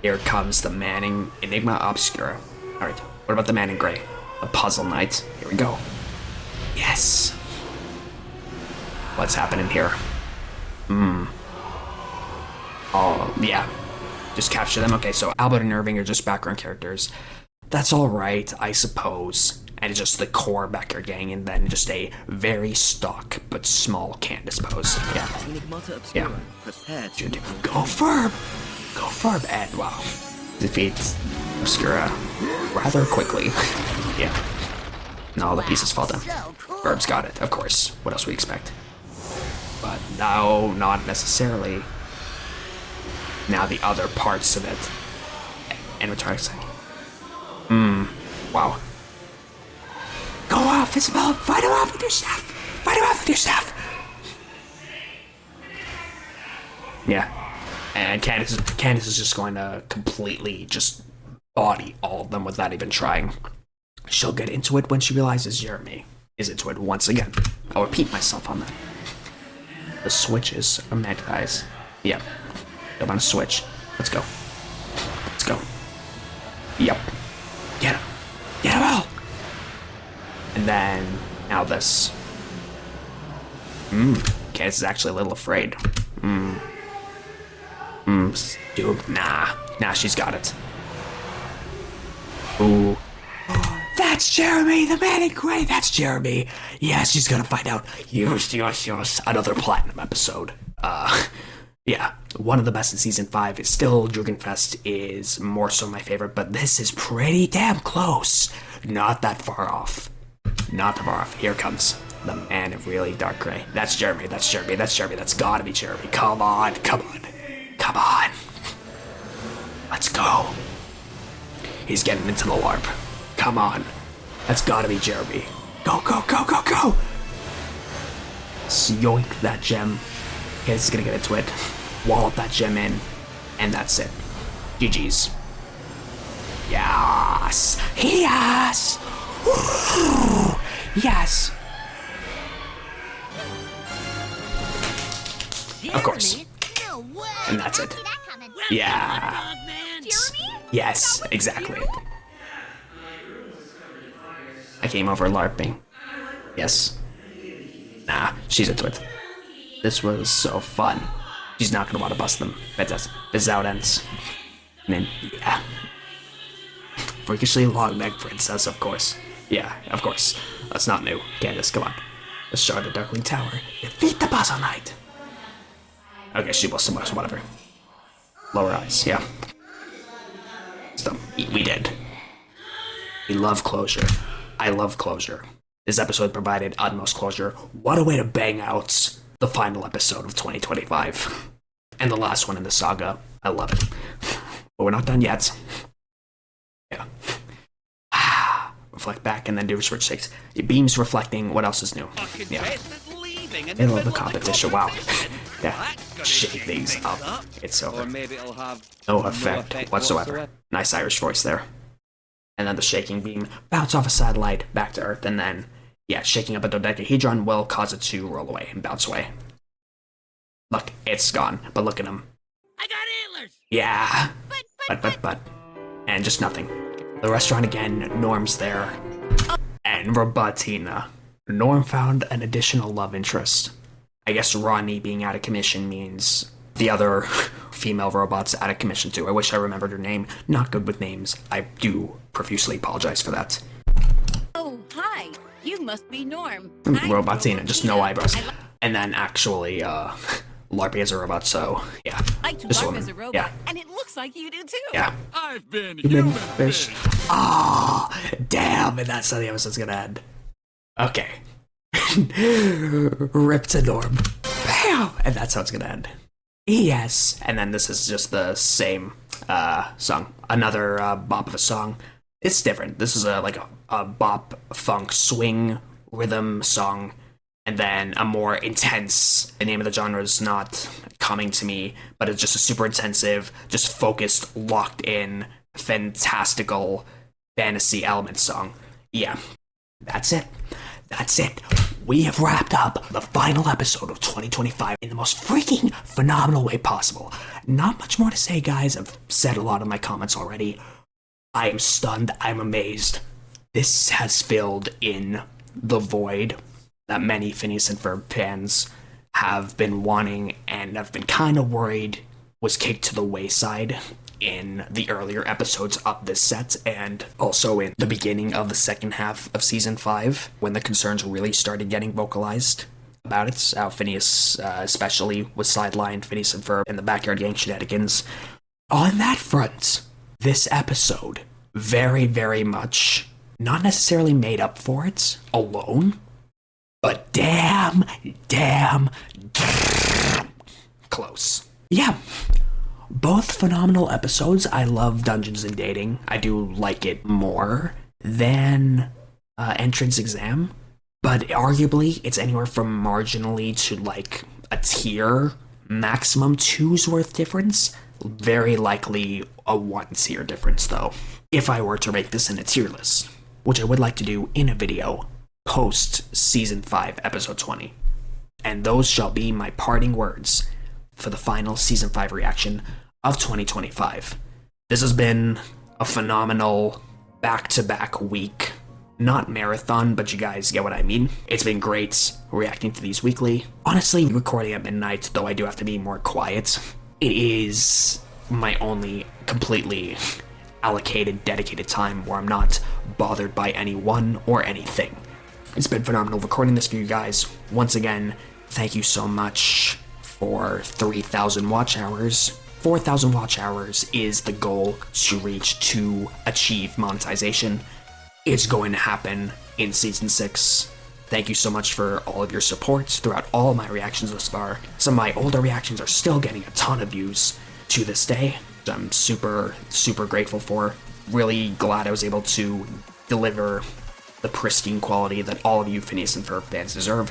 Here comes the Manning Enigma Obscura. Alright, what about the man in gray? The Puzzle Knight. Here we go. Yes. What's happening here? Oh, yeah. Just capture them. Okay, so Albert and Irving are just background characters. That's alright, I suppose. And it's just the core backer gang, and then just a very stock but small Candace pose. Yeah. Yeah. Dude, go Ferb! Go Ferb, and wow. Defeats Obscura rather quickly. Yeah. And all the pieces fall down. Ferb's got it, of course. What else would we expect? But no, not necessarily. now the other parts of it. Animatronics. Wow. Go off, Isabel! Fight him off with your staff! Fight him off with your staff! Yeah. And Candace is just going to completely just body all of them without even trying. She'll get into it when she realizes Jeremy is into it once again. I'll repeat myself on that. The switches are monetized. Yep. I'm on a switch. Let's go. Let's go. Yep. Get him. Get him all! And then, now this. Candace is actually a little afraid. Dude, nah, she's got it. Ooh. That's Jeremy, the man in gray, that's Jeremy. Yes, she's gonna find out. Yes. Another platinum episode. Yeah, one of the best in season 5. It's still Dragonfest is more so my favorite, but this is pretty damn close. Not that far off. Not that far off. Here comes the man in really dark gray. That's Jeremy, that's gotta be Jeremy. Come on. Let's go. He's getting into the LARP. Come on. That's gotta be Jeremy. Go. Yoink that gem. He's gonna get into it. Wallop that gem in. And that's it. GG's. Yes. Woo! Yes. Of course. No way. And that's it. See that coming. Yeah. Yes, exactly. I came over LARPing. Yes. Nah, she's into it. This was so fun. She's not gonna want to bust them. Fantastic. This is how it ends. And then, yeah. Freakishly long neck princess, of course. Yeah, of course. That's not new. Candace, come on. The Shard of Darkling Tower. Defeat the boss all night. Okay, she was so much, whatever. Lower eyes, yeah. So, we did. We love closure. I love closure. This episode provided utmost closure. What a way to bang out the final episode of 2025. And the last one in the saga. I love it. But we're not done yet. Yeah. Reflect back and then do switch 6. Beams reflecting. What else is new? Yeah. I love the competition. Wow. Yeah. Shake things up. It's over. No effect whatsoever. Nice Irish voice there. And then the shaking beam bounce off a satellite back to Earth, and then, yeah, shaking up a dodecahedron will cause it to roll away and bounce away. Look, it's gone, but look at him. I got antlers! Yeah. But. And just nothing. The restaurant again, Norm's there. And Robotina. Norm found an additional love interest. I guess Ronnie being out of commission means the other female robot's out of commission too. I wish I remembered her name. Not good with names. I do profusely apologize for that. Oh, hi. You must be Norm. Robotina, just no eyebrows. And then actually, LARP as a robot, so yeah. I do Just LARP woman. as a robot, Yeah. and it looks like you do too. Yeah. I've been Human human fish. fish. Ah, damn, and that's how the episode's gonna end. Okay. Rip to Norm. Bam! And that's how it's gonna end. Yes. And then this is just the same song. Another bop of a song. It's different. This is like a bop, funk, swing, rhythm song. And then a more intense, the name of the genre is not coming to me, but it's just a super intensive, just focused, locked in, fantastical fantasy element song. Yeah, that's it. That's it. We have wrapped up the final episode of 2025 in the most freaking phenomenal way possible. Not much more to say, guys. I've said a lot of my comments already. I am stunned. I'm amazed. This has filled in the void that many Phineas and Ferb fans have been wanting and have been kind of worried was kicked to the wayside in the earlier episodes of this set, and also in the beginning of the second half of season 5, when the concerns really started getting vocalized about it. How Phineas especially was sidelined, Phineas and Ferb, and the Backyard Gang shenanigans. On that front, this episode very, very much not necessarily made up for it alone, but damn close. Yeah. Both phenomenal episodes. I love Dungeons and Dating. I do like it more than Entrance Exam, but arguably it's anywhere from marginally to like a tier, maximum 2's worth difference. Very likely a 1 tier difference though, if I were to rate this in a tier list, which I would like to do in a video post Season 5, Episode 20. And those shall be my parting words for the final Season 5 reaction of 2025. This has been a phenomenal back-to-back week. Not marathon, but you guys get what I mean. It's been great reacting to these weekly. Honestly, recording at midnight, though I do have to be more quiet, it is my only completely allocated, dedicated time where I'm not bothered by anyone or anything. It's been phenomenal recording this for you guys. Once again, thank you so much for 3,000 watch hours. 4,000 watch hours is the goal to reach to achieve monetization. It's going to happen in Season 6. Thank you so much for all of your support throughout all my reactions thus far. Some of my older reactions are still getting a ton of views to this day. I'm super, super grateful for. Really glad I was able to deliver the pristine quality that all of you Phineas and Ferb fans deserve,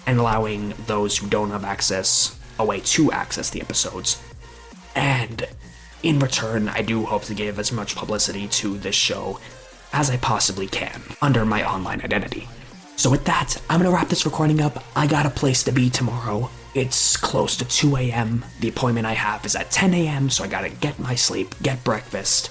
and allowing those who don't have access a way to access the episodes. And in return, I do hope to give as much publicity to this show as I possibly can under my online identity. So with that, I'm gonna wrap this recording up. I got a place to be tomorrow. It's close to 2 a.m. The appointment I have is at 10 a.m., so I gotta get my sleep, get breakfast,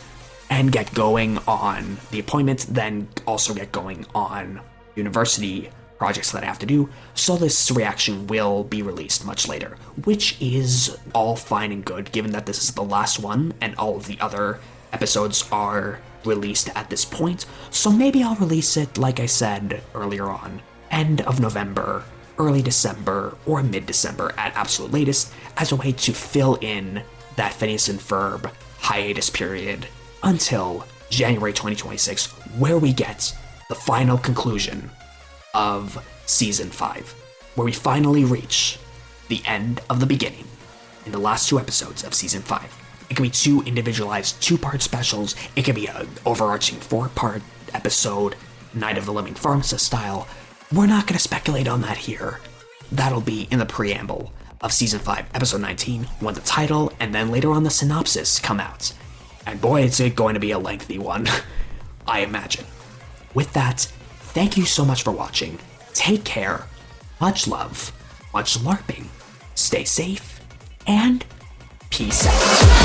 and get going on the appointment, then also get going on university projects that I have to do, so this reaction will be released much later, which is all fine and good given that this is the last one and all of the other episodes are released at this point. So maybe I'll release it, like I said earlier on, end of November, early December, or mid-December at absolute latest, as a way to fill in that Phineas and Ferb hiatus period until January 2026, where we get the final conclusion of Season 5, where we finally reach the end of the beginning in the last 2 episodes of Season 5. It can be 2 individualized 2-part specials, it can be an overarching 4-part episode, Night of the Living Pharmacist style. We're not going to speculate on that here. That'll be in the preamble of Season 5, Episode 19, when the title and then later on the synopsis come out. And boy, it's going to be a lengthy one, I imagine. With that, thank you so much for watching. Take care, much love, much LARPing, stay safe, and peace out.